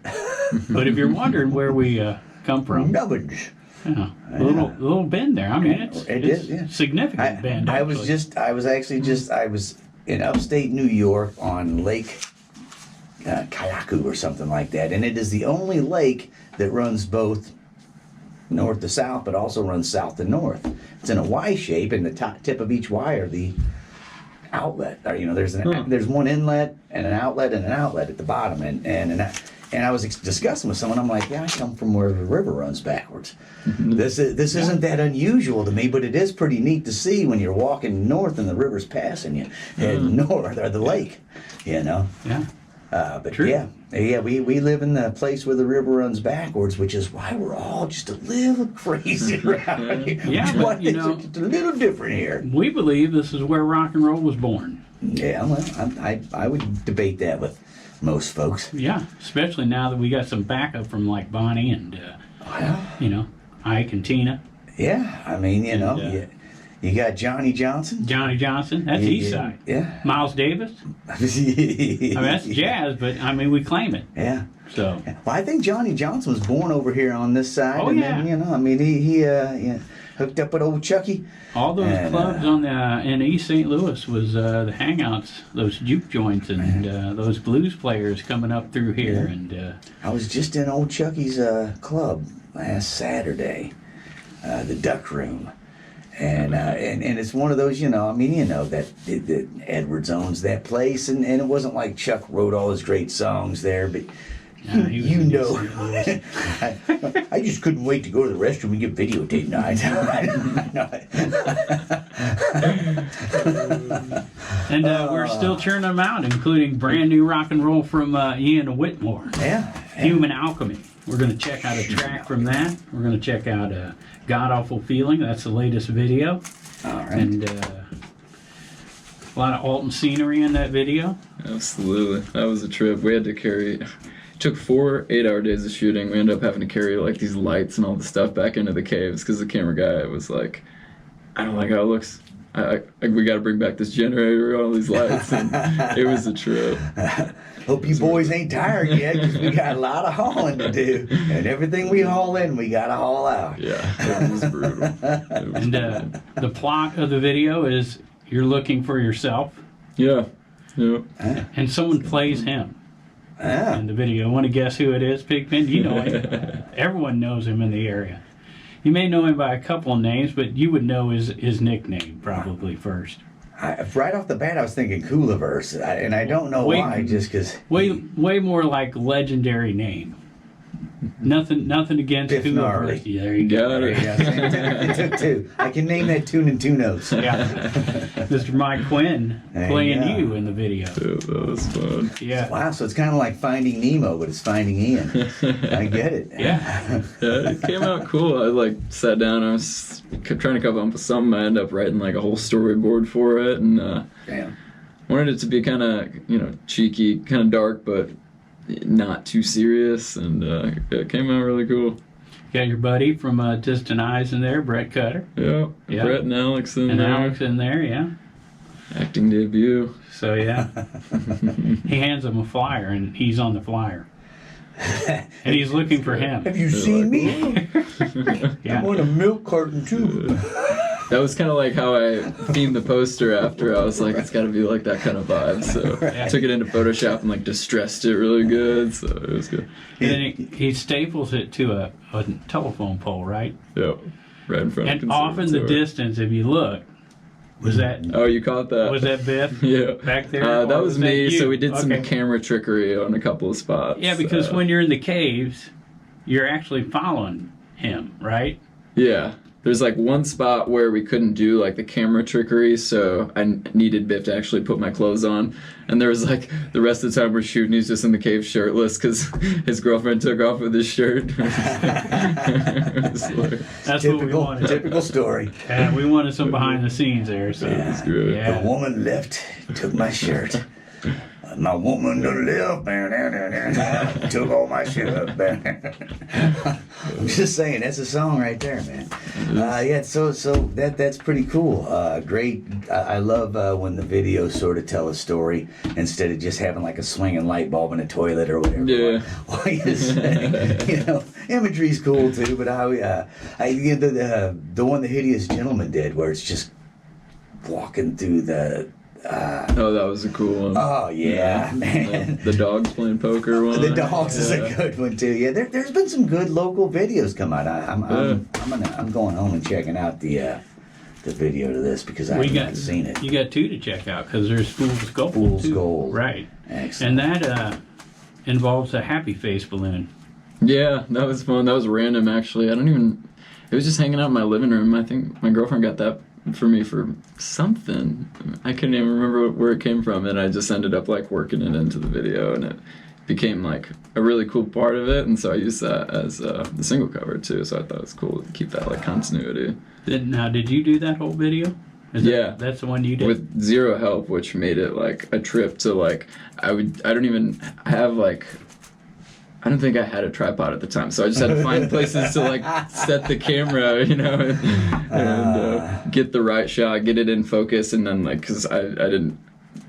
But if you're wondering where we come from, Nubbage. Yeah, a little bend there. I mean, it's significant bend. I was in upstate New York on Lake Kayaku or something like that, and it is the only lake that runs both north to south, but also runs south to north. It's in a Y shape, and the top tip of each Y are the outlet. Or, there's one inlet and an outlet at the bottom, and I was discussing with someone. I'm like, yeah, I come from where the river runs backwards. This isn't that unusual to me, but it is pretty neat to see when you're walking north and the river's passing you, heading north or the lake. You know. Yeah. But True. yeah, we live in the place where the river runs backwards, which is why we're all just a little crazy around here. Yeah, Which is but, why you it's know, just a little different here. We believe this is where rock and roll was born. Yeah, well, I would debate that with most folks. Yeah, especially now that we got some backup from like Bonnie and, you know, Ike and Tina. Yeah, I mean, you know, you got Johnny Johnson. Johnny Johnson, that's East Side. Yeah. Miles Davis, I mean, that's jazz, but I mean, we claim it. Yeah. So. Well, I think Johnny Johnson was born over here on this side. Oh, and yeah. Then, you know, I mean, he hooked up with old Chucky. All those clubs on in East St. Louis was the hangouts, those juke joints, and those blues players coming up through here. And I was just in old Chucky's club last Saturday, the Duck Room. And it's one of those, you know, I mean, you know, that Edwards owns that place, and it wasn't like Chuck wrote all his great songs there, but you know, I just couldn't wait to go to the restroom and get videotape night. And we're still churning them out, including brand new rock and roll from Ian Whitmore. Yeah. Human Alchemy. We're going to check out a track from that. We're going to check out God Awful Feeling. That's the latest video. All right. And a lot of Alton scenery in that video. Absolutely. That was a trip. We had to carry... It took 4 8-hour days of shooting. We ended up having to carry like these lights and all the stuff back into the caves because the camera guy was like, I don't like how it looks. We got to bring back this generator, all these lights, and it was a trip. Hope you boys ain't tired yet, because we got a lot of hauling to do, and everything we haul in, we got to haul out. Yeah, it was brutal. And the plot of the video is you're looking for yourself. Yeah. And someone plays him Ah. in the video. Want to guess who it is, Pigpen? You know him. Everyone knows him in the area. You may know him by a couple of names, but you would know his nickname probably first. Right off the bat, I was thinking Cooliverse, and I don't know why, just because... Way more like legendary name. Nothing against Biff Gnarly. Yeah, there you go. Got it. It took 2. I can name that tune in 2 notes. Yeah. Mr. Mike Quinn playing you in the video. Dude, that was fun. Yeah. Wow, so it's kind of like Finding Nemo, but it's Finding Ian. I get it. Yeah. Yeah, it came out cool. I like sat down. I was trying to come up with something. I ended up writing like a whole storyboard for it, and Damn. wanted it to be kind of cheeky, kind of dark, but not too serious, and it came out really cool. Got your buddy from Distant Eyes in there, Brett Cutter. Yeah, Yeah. Brett and Alex in And there. Alex in there, yeah. Acting debut. So, yeah. He hands him a flyer, and he's on the flyer. And he's looking for him. Have you seen me? Yeah. I want a milk carton, too. That was kind of like how I themed the poster after. I was like, it's got to be like that kind of vibe. So I took it into Photoshop and like distressed it really good. So it was good. And then he staples it to a telephone pole, right? Yep. Right in front of And off in the conservatory. distance, if you look, was that Oh, you caught that? was that Biff? Yeah. Back there? That Or was that me. you? So we did some Okay. camera trickery on a couple of spots. Yeah, because when you're in the caves, you're actually following him, right? Yeah. There's like one spot where we couldn't do like the camera trickery, so I needed Biff to actually put my clothes on. And there was like the rest of the time we're shooting, he's just in the cave shirtless because his girlfriend took off with his shirt. It was like, That's what we wanted. Typical story. And we wanted some behind the scenes there. So it's good. yeah. The woman left, took my shirt. My woman to live, took all my shit. I'm just saying, that's a song right there, man. Yeah, so that's pretty cool. Great. I love when the videos sort of tell a story instead of just having like a swinging light bulb in a toilet or whatever. Yeah. What you say. Imagery's cool too, but the one the Hideous Gentleman did, where it's just walking through the. Oh, that was a cool one. Oh yeah, man. The dogs playing poker one. The dogs is a good one too. Yeah, there's been some good local videos come out. I'm going home and checking out the video to this because I haven't seen it. You got 2 to check out because there's Fool's Gold. Fool's too. Gold. Right. Excellent. And that involves a happy face balloon. Yeah, that was fun. That was random, actually. It was just hanging out in my living room. I think my girlfriend got that for me for something. I couldn't even remember where it came from, and I just ended up like working it into the video, and it became like a really cool part of it, and so I used that as the single cover too, so I thought it was cool to keep that like continuity. Now, did you do that whole video? That's the one you did? With zero help, which made it like a trip to like, I don't think I had a tripod at the time, so I just had to find places to like set the camera, and get the right shot, get it in focus, and then like, cause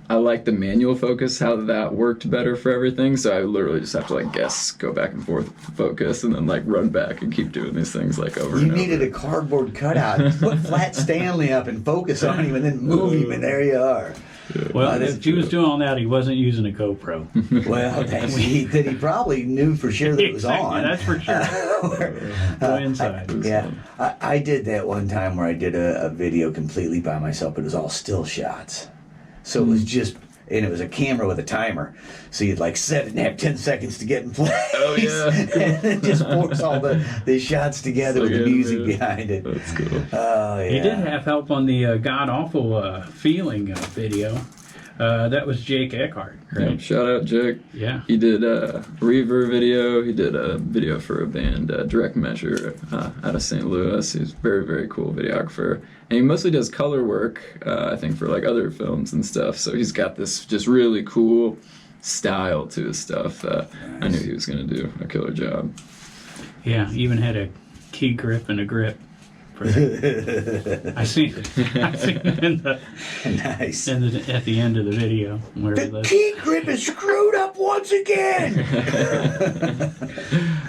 I like the manual focus, how that worked better for everything, so I literally just have to like go back and forth focus, and then like run back and keep doing these things like over and over. You needed a cardboard cutout. Put Flat Stanley up and focus on him and then move him, and there you are. Yeah. Well, if he was doing all that, he wasn't using a GoPro. Well, he probably knew for sure that it was on. That's for sure. Go inside. I did that one time where I did a video completely by myself, but it was all still shots. So it was just, and it was a camera with a timer. So you'd like set it and have 10 seconds to get in place. Oh, yeah. And then just force all the shots together with the music behind it. That's cool. Oh, yeah. He did have help on the God Awful Feeling video. That was Jake Eckhart, right? Yeah, shout out Jake. Yeah. He did a Reverb video. He did a video for a band, Direct Measure, out of St. Louis. He's a very, very cool videographer. And he mostly does color work, I think, for like other films and stuff. So he's got this just really cool style to his stuff. I knew he was going to do a killer job. Yeah, even had a key grip and a grip. I seen it in the nice. at the end of the video. Where the key grip is screwed up once again.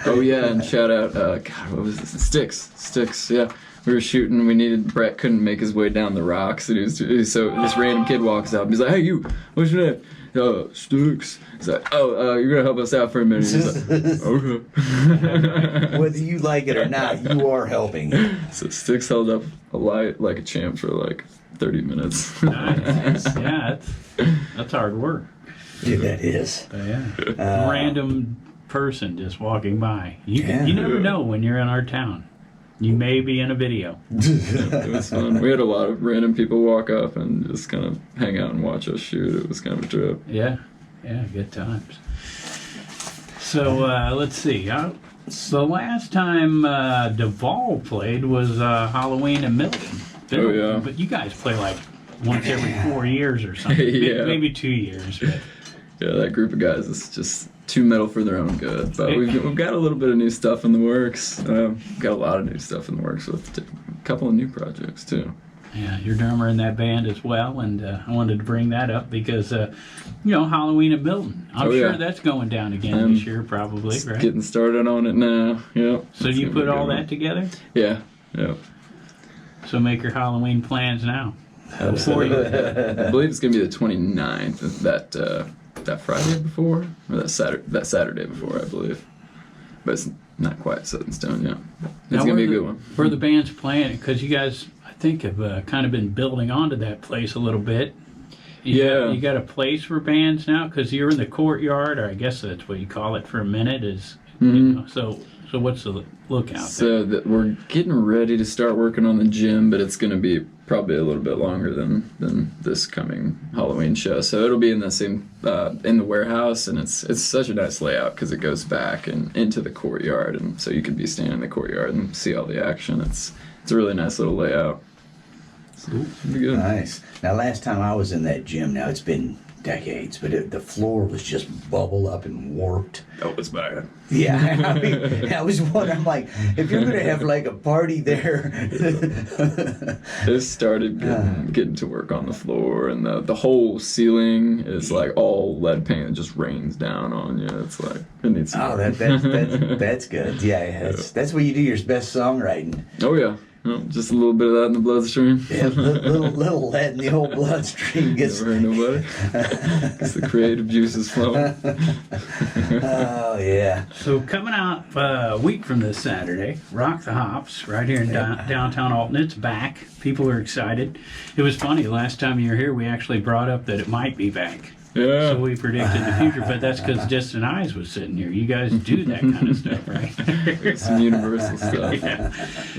Oh yeah, and shout out, God, what was this? Sticks. Yeah, we were shooting. Brett couldn't make his way down the rocks, and so this random kid walks up. And he's like, "Hey, you, what's your name?" Sticks. He's like, you're gonna help us out for a minute. He's like, okay. Whether you like it or not, you are helping. So Sticks held up a light like a champ for like 30 minutes. Nice. Yeah, that's hard work. Yeah, that is. Random person just walking by. You never know when you're in our town. You may be in a video. It was fun. We had a lot of random people walk up and just kind of hang out and watch us shoot. It was kind of a trip. Yeah, good times. So let's see. The last time Duvall played was Halloween in Milton. Oh yeah. But you guys play like once every 4 years or something. Yeah. Maybe 2 years. But. Yeah, that group of guys is just too metal for their own good. But we've got a little bit of new stuff in the works. Got a lot of new stuff in the works with a couple of new projects too. Yeah, you're drummer in that band as well, and I wanted to bring that up because, Halloween at Milton. I'm sure that's going down again this year, probably, right? Getting started on it now. Yep. So do you put all that together? Yeah. Yep. So make your Halloween plans now. I believe it's gonna be the 29th. That Friday before, or that Saturday before, I believe. But it's not quite set in stone yet. It's gonna be a good one. Where the band's playing it, because you guys, I think, have kind of been building onto that place a little bit. You got a place for bands now, because you're in the courtyard, or I guess that's what you call it for a minute. So what's the lookout there? So we're getting ready to start working on the gym, but it's going to be probably a little bit longer than this coming Halloween show. So it'll be in the same in the warehouse, and it's such a nice layout because it goes back and into the courtyard, and so you can be standing in the courtyard and see all the action. It's a really nice little layout. So it'll be good. Nice. Now, last time I was in that gym, now it's been decades, but the floor was just bubbled up and warped. Oh, it's bad. Yeah, I mean, I was wondering, like, if you're gonna have like a party there. It started getting to work on the floor, and the whole ceiling is like all lead paint. It just rains down on you. It's like it needs some work. That's good. Yeah, that's where you do your best songwriting. Oh yeah. Oh, just a little bit of that in the bloodstream. Yeah, little lead in the old bloodstream gets. Never hurt nobody. Gets the creative juices flowing. Oh yeah. So coming out a week from this Saturday, Rock the Hops right here in downtown Alton. It's back. People are excited. It was funny. Last time you were here, we actually brought up that it might be back. Yeah. So we predicted the future, but that's because Distant Eyes was sitting here. You guys do that kind of stuff, right? Some universal stuff. Yeah.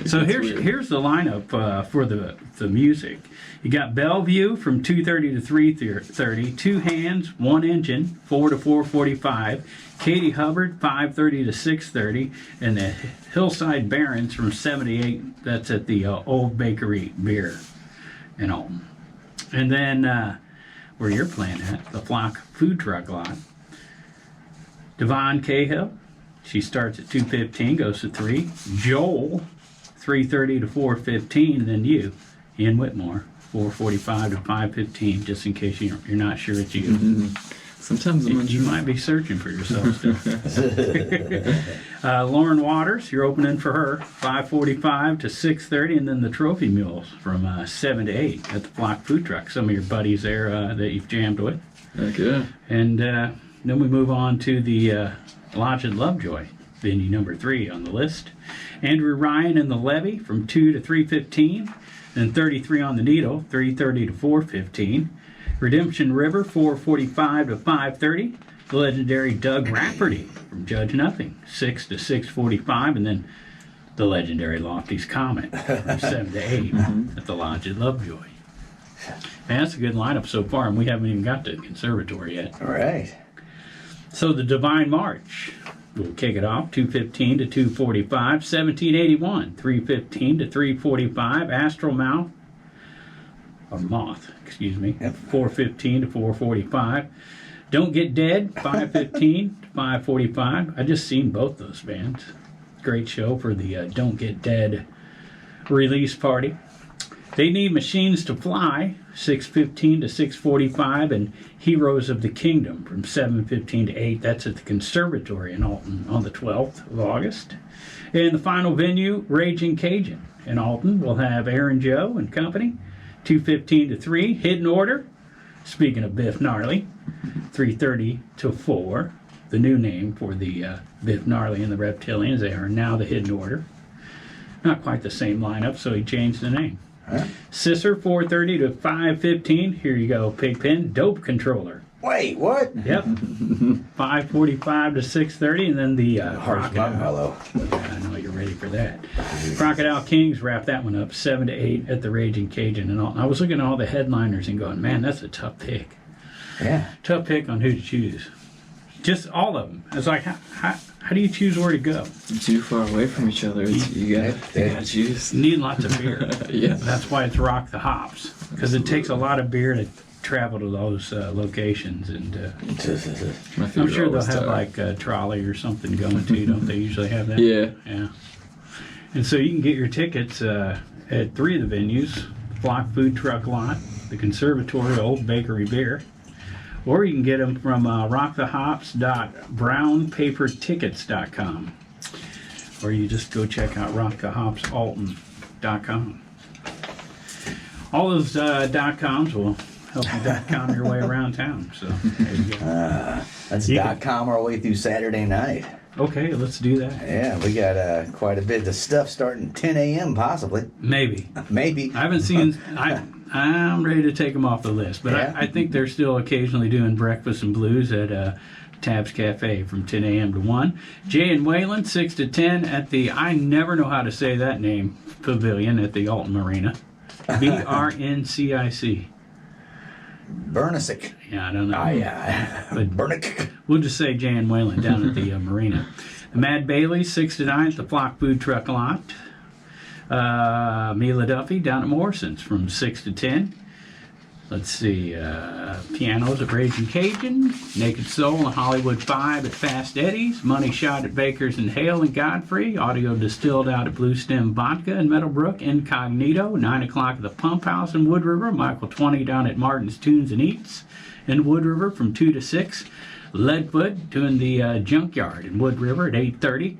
So here's the lineup for the music. You got Bellevue from 2:30 to 3:30, Two Hands, One Engine, 4 to 4:45, Katie Hubbard, 5:30 to 6:30, and the Hillside Barons from 7 to 8. That's at the Old Bakery Beer in Alton. And then where you're playing at, the Flock Food Truck Lot. Devon Cahill, she starts at 2:15, goes to 3. Joel, 3:30 to 4:15, and then you, Ian Whitmore, 4:45 to 5:15, just in case you're not sure it's you. Mm-hmm. Sometimes I'm You might be searching for yourself still. Lauren Waters, you're opening for her, 5:45 to 6:30, and then the Trophy Mules from 7 to 8 at the Flock Food Truck. Some of your buddies there that you've jammed with. Heck yeah. And then we move on to the Lodge at Lovejoy, venue number 3 on the list. Andrew Ryan and the Levy from 2 to 3:15, and 33 on the Needle, 3:30 to 4:15. Redemption River, 4:45 to 5:30. The legendary Doug Rafferty from Judge Nothing, 6 to 6:45, and then the legendary Lofty's Comet from 7 to 8 at the Lodge at Lovejoy. Man, that's a good lineup so far, and we haven't even got to the conservatory yet. All right. So the Divine March, we'll kick it off, 2:15 to 2:45. 1781, 3:15 to 3:45. Astral Moth, excuse me, Yep. 4:15 to 4:45. Don't Get Dead, 5:15 to 5:45. I just seen both those bands. Great show for the Don't Get Dead release party. They Need Machines to Fly, 6:15 to 6:45, and Heroes of the Kingdom from 7:15 to 8. That's at the Conservatory in Alton on the 12th of August. And the final venue, Raging Cajun in Alton, will have Aaron Joe and company, 2:15 to 3. Hidden Order, speaking of Biff Gnarly, 3:30 to 4. The new name for the Biff Gnarly and the Reptilians. They are now the Hidden Order. Not quite the same lineup, so he changed the name. Huh? Sisser, 4:30 to 5:15. Here you go, Pigpen. Dope Controller. Wait, what? Yep. 5:45 to 6:30, and then the Harsh Crocodile. Mellow. I know you're ready for that. Crocodile Kings wrap that one up, 7 to 8 at the Raging Cajun. And all. I was looking at all the headliners and going, man, that's a tough pick. Yeah. Tough pick on who to choose. Just all of them. It's like, how do you choose where to go? Too far away from each other. You gotta choose. You need lots of beer. Yeah. That's why it's Rock the Hops, because it takes a lot of beer to travel to those locations. And My I'm favorite sure they'll always have tired. like a trolley or something going too. Don't they usually have that? Yeah. Yeah. And so you can get your tickets at 3 of the venues: Flock Food Truck Lot, the Conservatory, Old Bakery Beer, or you can get them from rockthehops.brownpapertickets.com, or you just go check out rockthehopsalton.com. All those .coms will help you .com your way around town. So there you go. That's You can- .com our way through Saturday night. Okay, let's do that. Yeah, we got quite a bit of stuff starting 10 a.m. possibly. Maybe. Maybe. I haven't seen. I'm ready to take them off the list, but Yeah. I think they're still occasionally doing breakfast and blues at Tabs Cafe from 10 a.m. to 1. Jay and Wayland, 6 to 10 at the, I never know how to say that name, Pavilion at the Alton Marina. BRNCIC. Burnisic. Yeah, I don't know. Yeah. But Burnick. we'll just say Jay and Wayland down at the Marina. The Mad Bailey, 6 to 9 at the Flock Food Truck Lot. Mila Duffy down at Morrison's from 6 to 10. Let's see, pianos at Raging Cajun, Naked Soul and Hollywood 5 at Fast Eddie's, Money Shot at Baker's and Hale and Godfrey, Audio Distilled out at Blue Stem Vodka in Meadowbrook, Incognito, 9 o'clock at the Pump House in Wood River, Michael 20 down at Martin's Tunes and Eats in Wood River from 2 to 6, Leadfoot doing the Junkyard in Wood River at 8:30.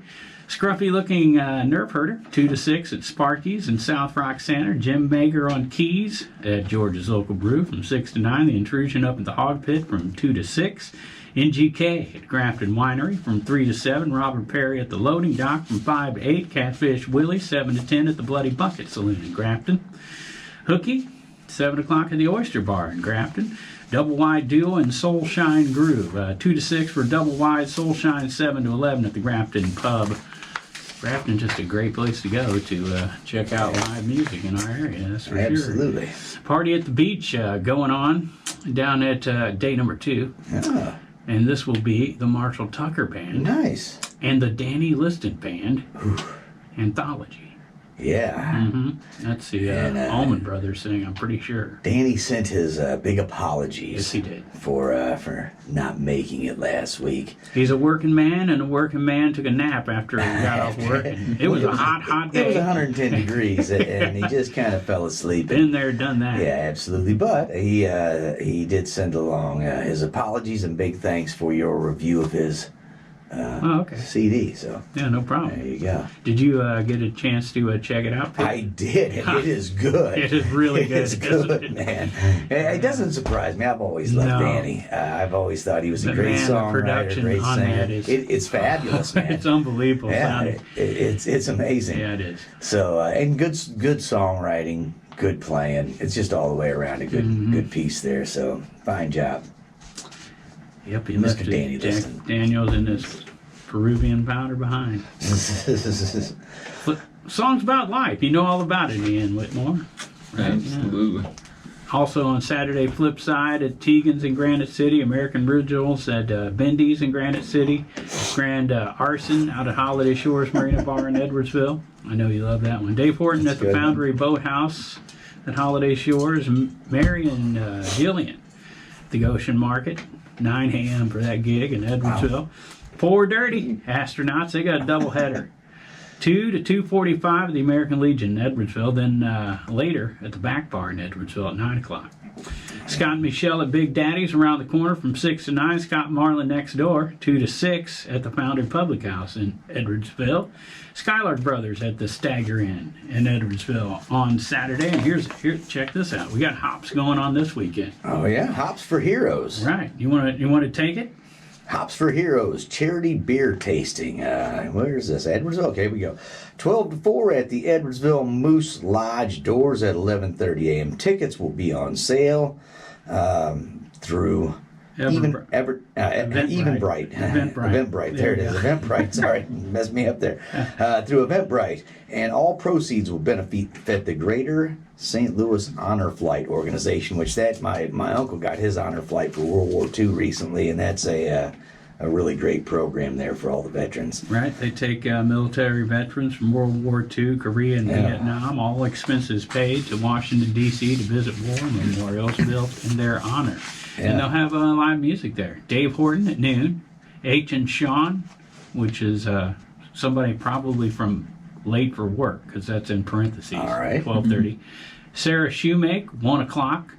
Scruffy looking nerve herder, 2 to 6 at Sparky's in South Rock Center. Jim Mager on keys at George's Local Brew from 6 to 9. The Intrusion up at the Hog Pit from 2 to 6. NGK at Grafton Winery from 3 to 7. Robert Perry at the Loading Dock from 5 to 8. Catfish Willie 7 to 10 at the Bloody Bucket Saloon in Grafton. Hookie, 7 o'clock at the Oyster Bar in Grafton. Double Wide Duo and Soul Shine Groove. 2 to 6 for Double Wide, Soul Shine 7 to 11 at the Grafton Pub. Grafton's just a great place to go to check out live music in our area, that's for Absolutely. sure. Party at the Beach going on down at day number 2. Yeah. And this will be the Marshall Tucker Band. Nice. And the Danny Liston Band. Anthology. Yeah. That's the Allman Brothers thing, I'm pretty sure. Danny sent his big apologies. Yes, he did. For not making it last week. He's a working man, and a working man took a nap after he got off work. And it was a hot day. It was 110 degrees, and he just kind of fell asleep. Been there, done that. Yeah, absolutely. But he did send along his apologies and big thanks for your review of his CD. So yeah, no problem. there you go. Did you get a chance to check it out, Pete? I did. It is good. It is really good. It's good, man. It doesn't surprise me. I've always loved Danny. I've always thought he was a great songwriter, great singer. It's fabulous, man. It's unbelievable. Yeah, it's amazing. Yeah, it is. So and good songwriting, good playing. It's just all the way around a good piece there. So fine job. Yep, he Mr. left Danny Jack Liston. Daniels and his Peruvian powder behind. But songs about life. You know all about it, Ian Whitmore. Right? Absolutely. Yeah. Also on Saturday, flip side at Tegan's in Granite City, American Originals at Bendy's in Granite City, Grand Arson out at Holiday Shores Marina Bar in Edwardsville. I know you love that one. Dave Horton at the Foundry Boathouse at Holiday Shores, Mary and Jillian at the Goshen Market. 9 a.m. for that gig in Edwardsville. 4 Dirty Astronauts, they got a doubleheader. 2 to 2:45 at the American Legion in Edwardsville. Then later at the Back Bar in Edwardsville at 9 o'clock. Scott and Michelle at Big Daddy's around the corner from 6 to 9. Scott and Marlon next door. 2 to 6 at the Foundry Public House in Edwardsville. Skylark Brothers at the Stagger Inn in Edwardsville on Saturday. And here, check this out. We got hops going on this weekend. Oh yeah, Hops for Heroes. Right. You want to take it? Hops for Heroes charity beer tasting. Where is this? Edwardsville. Okay, here we go. 12 to 4 at the Edwardsville Moose Lodge. Doors at 11:30 a.m. Tickets will be on sale through Eventbrite. Eventbrite. There it is. Eventbrite. Sorry, messed me up there. Through Eventbrite, and all proceeds will benefit the Greater St. Louis Honor Flight Organization, which my uncle got his honor flight for World War II recently, and that's a really great program there for all the veterans. Right. They take military veterans from World War II, Korea, and Vietnam, all expenses paid, to Washington, D.C. to visit war memorials built in their honor. And they'll have live music there. Dave Horton at noon. H and Sean, which is somebody probably from late for work, because that's in parentheses. All right. 12:30. Sarah Shoemake, 1 o'clock.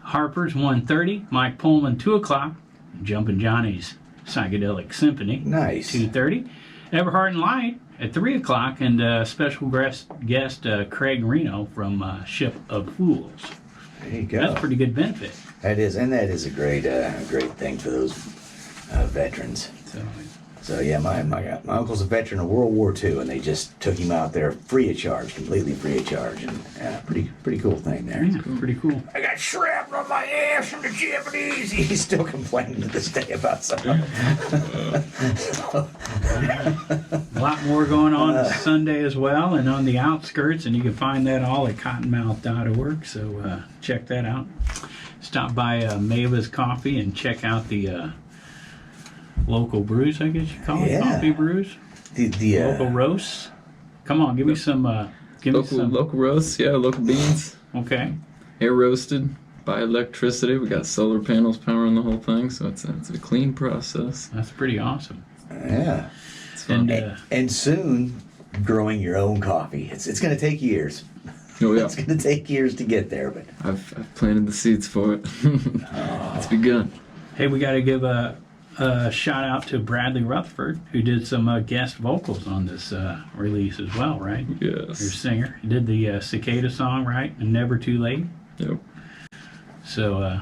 Harper's, 1:30. Mike Pullman, 2 o'clock. Jumpin' Johnny's Psychedelic Symphony. Nice. 2:30. Everhart and Light at 3 o'clock. And special guest Craig Reno from Ship of Fools. There you go. That's a pretty good benefit. That is a great thing for those veterans. So yeah, my uncle's a veteran of World War II, and they just took him out there free of charge, completely free of charge, and pretty cool thing there. Yeah, pretty cool. I got shrapnel on my ass from the Japanese. He's still complaining to this day about something. A lot more going on Sunday as well, and on the outskirts, and you can find that all at cottonmouth.org, so check that out. Stop by Mavis Coffee and check out the local brews, I guess you call it, coffee brews. The local roasts. Come on, give me some. Local roasts, local beans. Okay. Air roasted by electricity. We got solar panels powering the whole thing, so it's a clean process. That's pretty awesome. Yeah. And soon, growing your own coffee. It's going to take years. Oh yeah. It's going to take years to get there, but I've planted the seeds for it. It's begun. Hey, we got to give a shout out to Bradley Rutherford, who did some guest vocals on this release as well, right? Yes. Your singer. He did the Cicada song, right? And Never Too Late. Yep. So,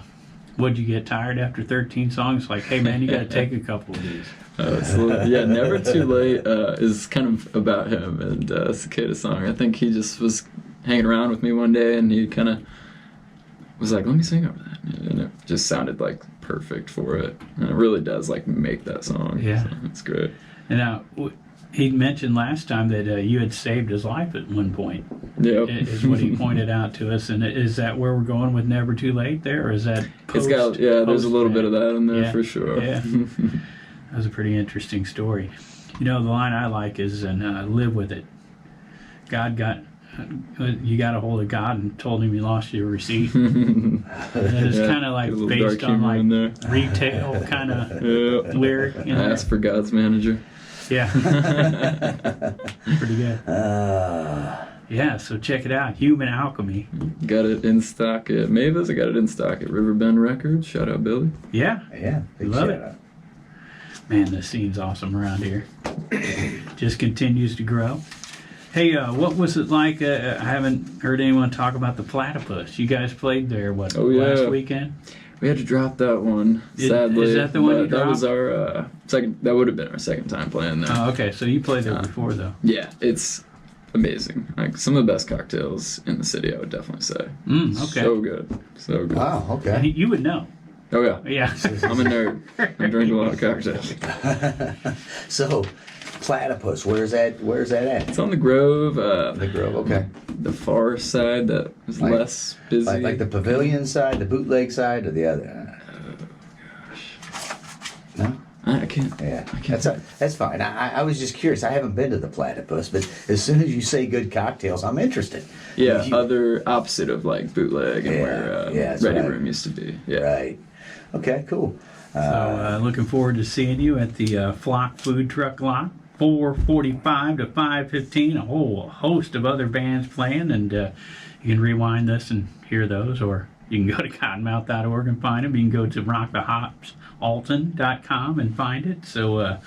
would you get tired after 13 songs? Like, hey man, you got to take a couple of these. Never Too Late is kind of about him and Cicada song. I think he just was hanging around with me one day, and he kind of was like, let me sing over that. And it just sounded like perfect for it. And it really does like make that song. Yeah. So it's great. And now, he mentioned last time that you had saved his life at one point. Yep. Is what he pointed out to us. And is that where we're going with Never Too Late there? Or is that It's got, there's a little bit of that in there Yeah. for sure. Yeah. That was a pretty interesting story. You know, the line I like is, and live with it. You got a hold of God and told him you lost your receipt. It's kind of like a little based dark on humor in there. like retail kind of Yeah. lyric. You know? Ask for God's manager. Yeah. Pretty good. Yeah, so check it out. Human Alchemy. Got it in stock at Mavis. I got it in stock at Riverbend Records. Shout out Billy. Yeah. Yeah, big Love shout it. out. Man, this scene's awesome around here. Just continues to grow. Hey, what was it like? I haven't heard anyone talk about the Platypus. You guys played there, last weekend? We had to drop that one, Is sadly. that the one but you that was dropped? our second. That would have been our second time playing there. Oh, okay. So you played there before, though. Yeah, it's amazing. Like some of the best cocktails in the city, I would definitely say. Okay. So good, so good. Wow, okay. You would know. Oh yeah, Yeah. I'm a nerd. I drink a lot of cocktails. So, Platypus, where's that at? It's on the Grove. The Grove, okay. The far side that is Like- less busy. Like the pavilion side, the bootleg side, or the other? No? I can't. Yeah, that's fine. I was just curious. I haven't been to the Platypus, but as soon as you say good cocktails, I'm interested. Yeah, You- other opposite of like bootleg and Yeah, where that's Ready right. Room used to be. Yeah. Right. Okay, cool. So looking forward to seeing you at the Flock Food Truck Lot, 4:45 to 5:15. A whole host of other bands playing, and you can rewind this and hear those, or you can go to cottonmouth.org and find them. You can go to rockthehopsalton.com and find it. So,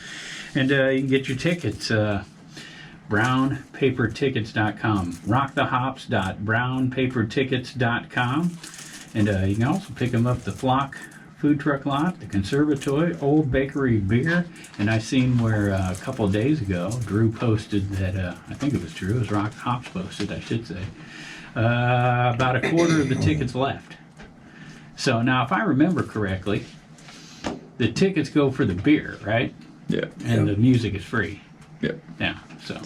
and you can get your tickets. brownpapertickets.com. rockthehops.brownpapertickets.com. And you can also pick them up at the Flock Food Truck Lot, the Conservatory, Old Bakery Beer. And I seen where a couple of days ago, Drew posted that, I think it was Drew, it was Rock the Hops posted, I should say, about a quarter of the tickets left. So now, if I remember correctly, the tickets go for the beer, right? Yeah. And the music is free. Yep. Yeah, so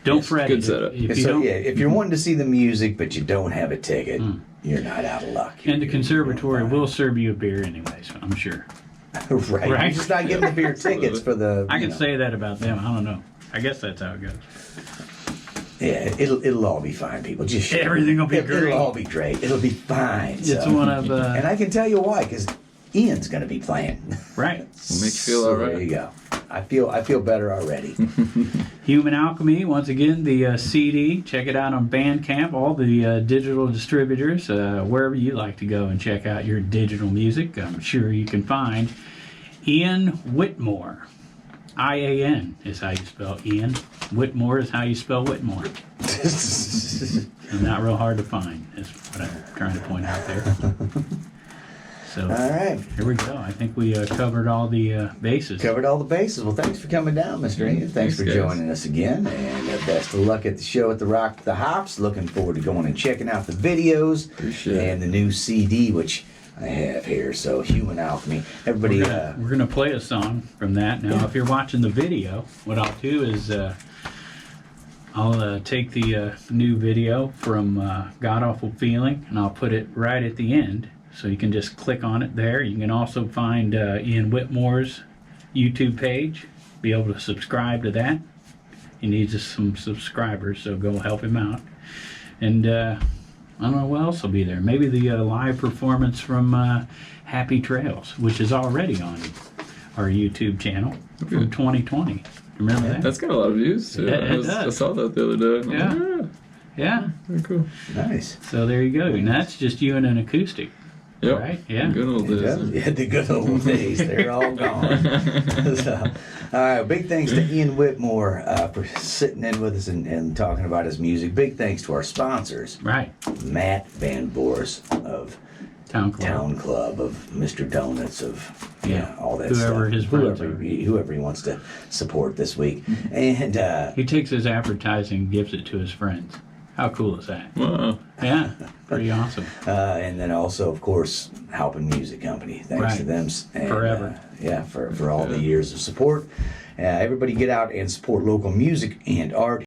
don't fret. good If setup. you So, don't, yeah, if you're wanting to see the music but you don't have a ticket, you're not out of luck. and the Conservatory will serve you a beer anyways, I'm sure. right. Right. You're just not getting the beer tickets for the. I can know. say that about them. I don't know. I guess that's how it goes. Yeah, it'll all be fine, people. Just show Everything will be It'll great. all be great. It'll be fine. It's so. one of And I can tell you why, because Ian's going to be playing. right. We'll make you feel So all right. There you go. I feel better already. Human Alchemy, once again, the CD. Check it out on Bandcamp, all the digital distributors, wherever you like to go and check out your digital music. I'm sure you can find Ian Whitmore. I-A-N is how you spell Ian. Whitmore is how you spell Whitmore. And not real hard to find, is what I'm trying to point out there. So, All right. here we go. I think we covered all the bases. Covered all the bases. Well, thanks for coming down, Mr. Ian. Thanks for guys. joining us again. And best of luck at the show at the Rock the Hops. Looking forward to going and checking out the videos Appreciate it. and the new CD, which I have here. So, Human Alchemy. Everybody, We're gonna play a song from that. Now, if you're watching the video, what I'll do is I'll take the new video from God Awful Feeling, and I'll put it right at the end. So you can just click on it there. You can also find Ian Whitmore's YouTube page. Be able to subscribe to that. He needs some subscribers, so go help him out. And I don't know what else will be there. Maybe the live performance from Happy Trails, which is already on our YouTube channel from 2020. Remember that? That's got a lot of views. Yeah, it does. I saw that the other day. I'm Yeah. like, Yeah. very cool. nice. So there you go. And that's just you and an acoustic. Yep. Right? Yeah. Good old days. Yeah, the good old days. They're all gone. So, all right, big thanks to Ian Whitmore for sitting in with us and talking about his music. Big thanks to our sponsors, Right. Matt Van Boers of Town Club. Town Club, of Mr. Donuts, of Yeah. all that Whoever stuff. his friends whoever he wants to support this week. And He takes his advertising and gives it to his friends. How cool is that? Wow. Yeah, pretty awesome. And then also, of course, Halpin Music Company. Thanks to Right. them. And, Forever. for all the years of support. Everybody get out and support local music and art.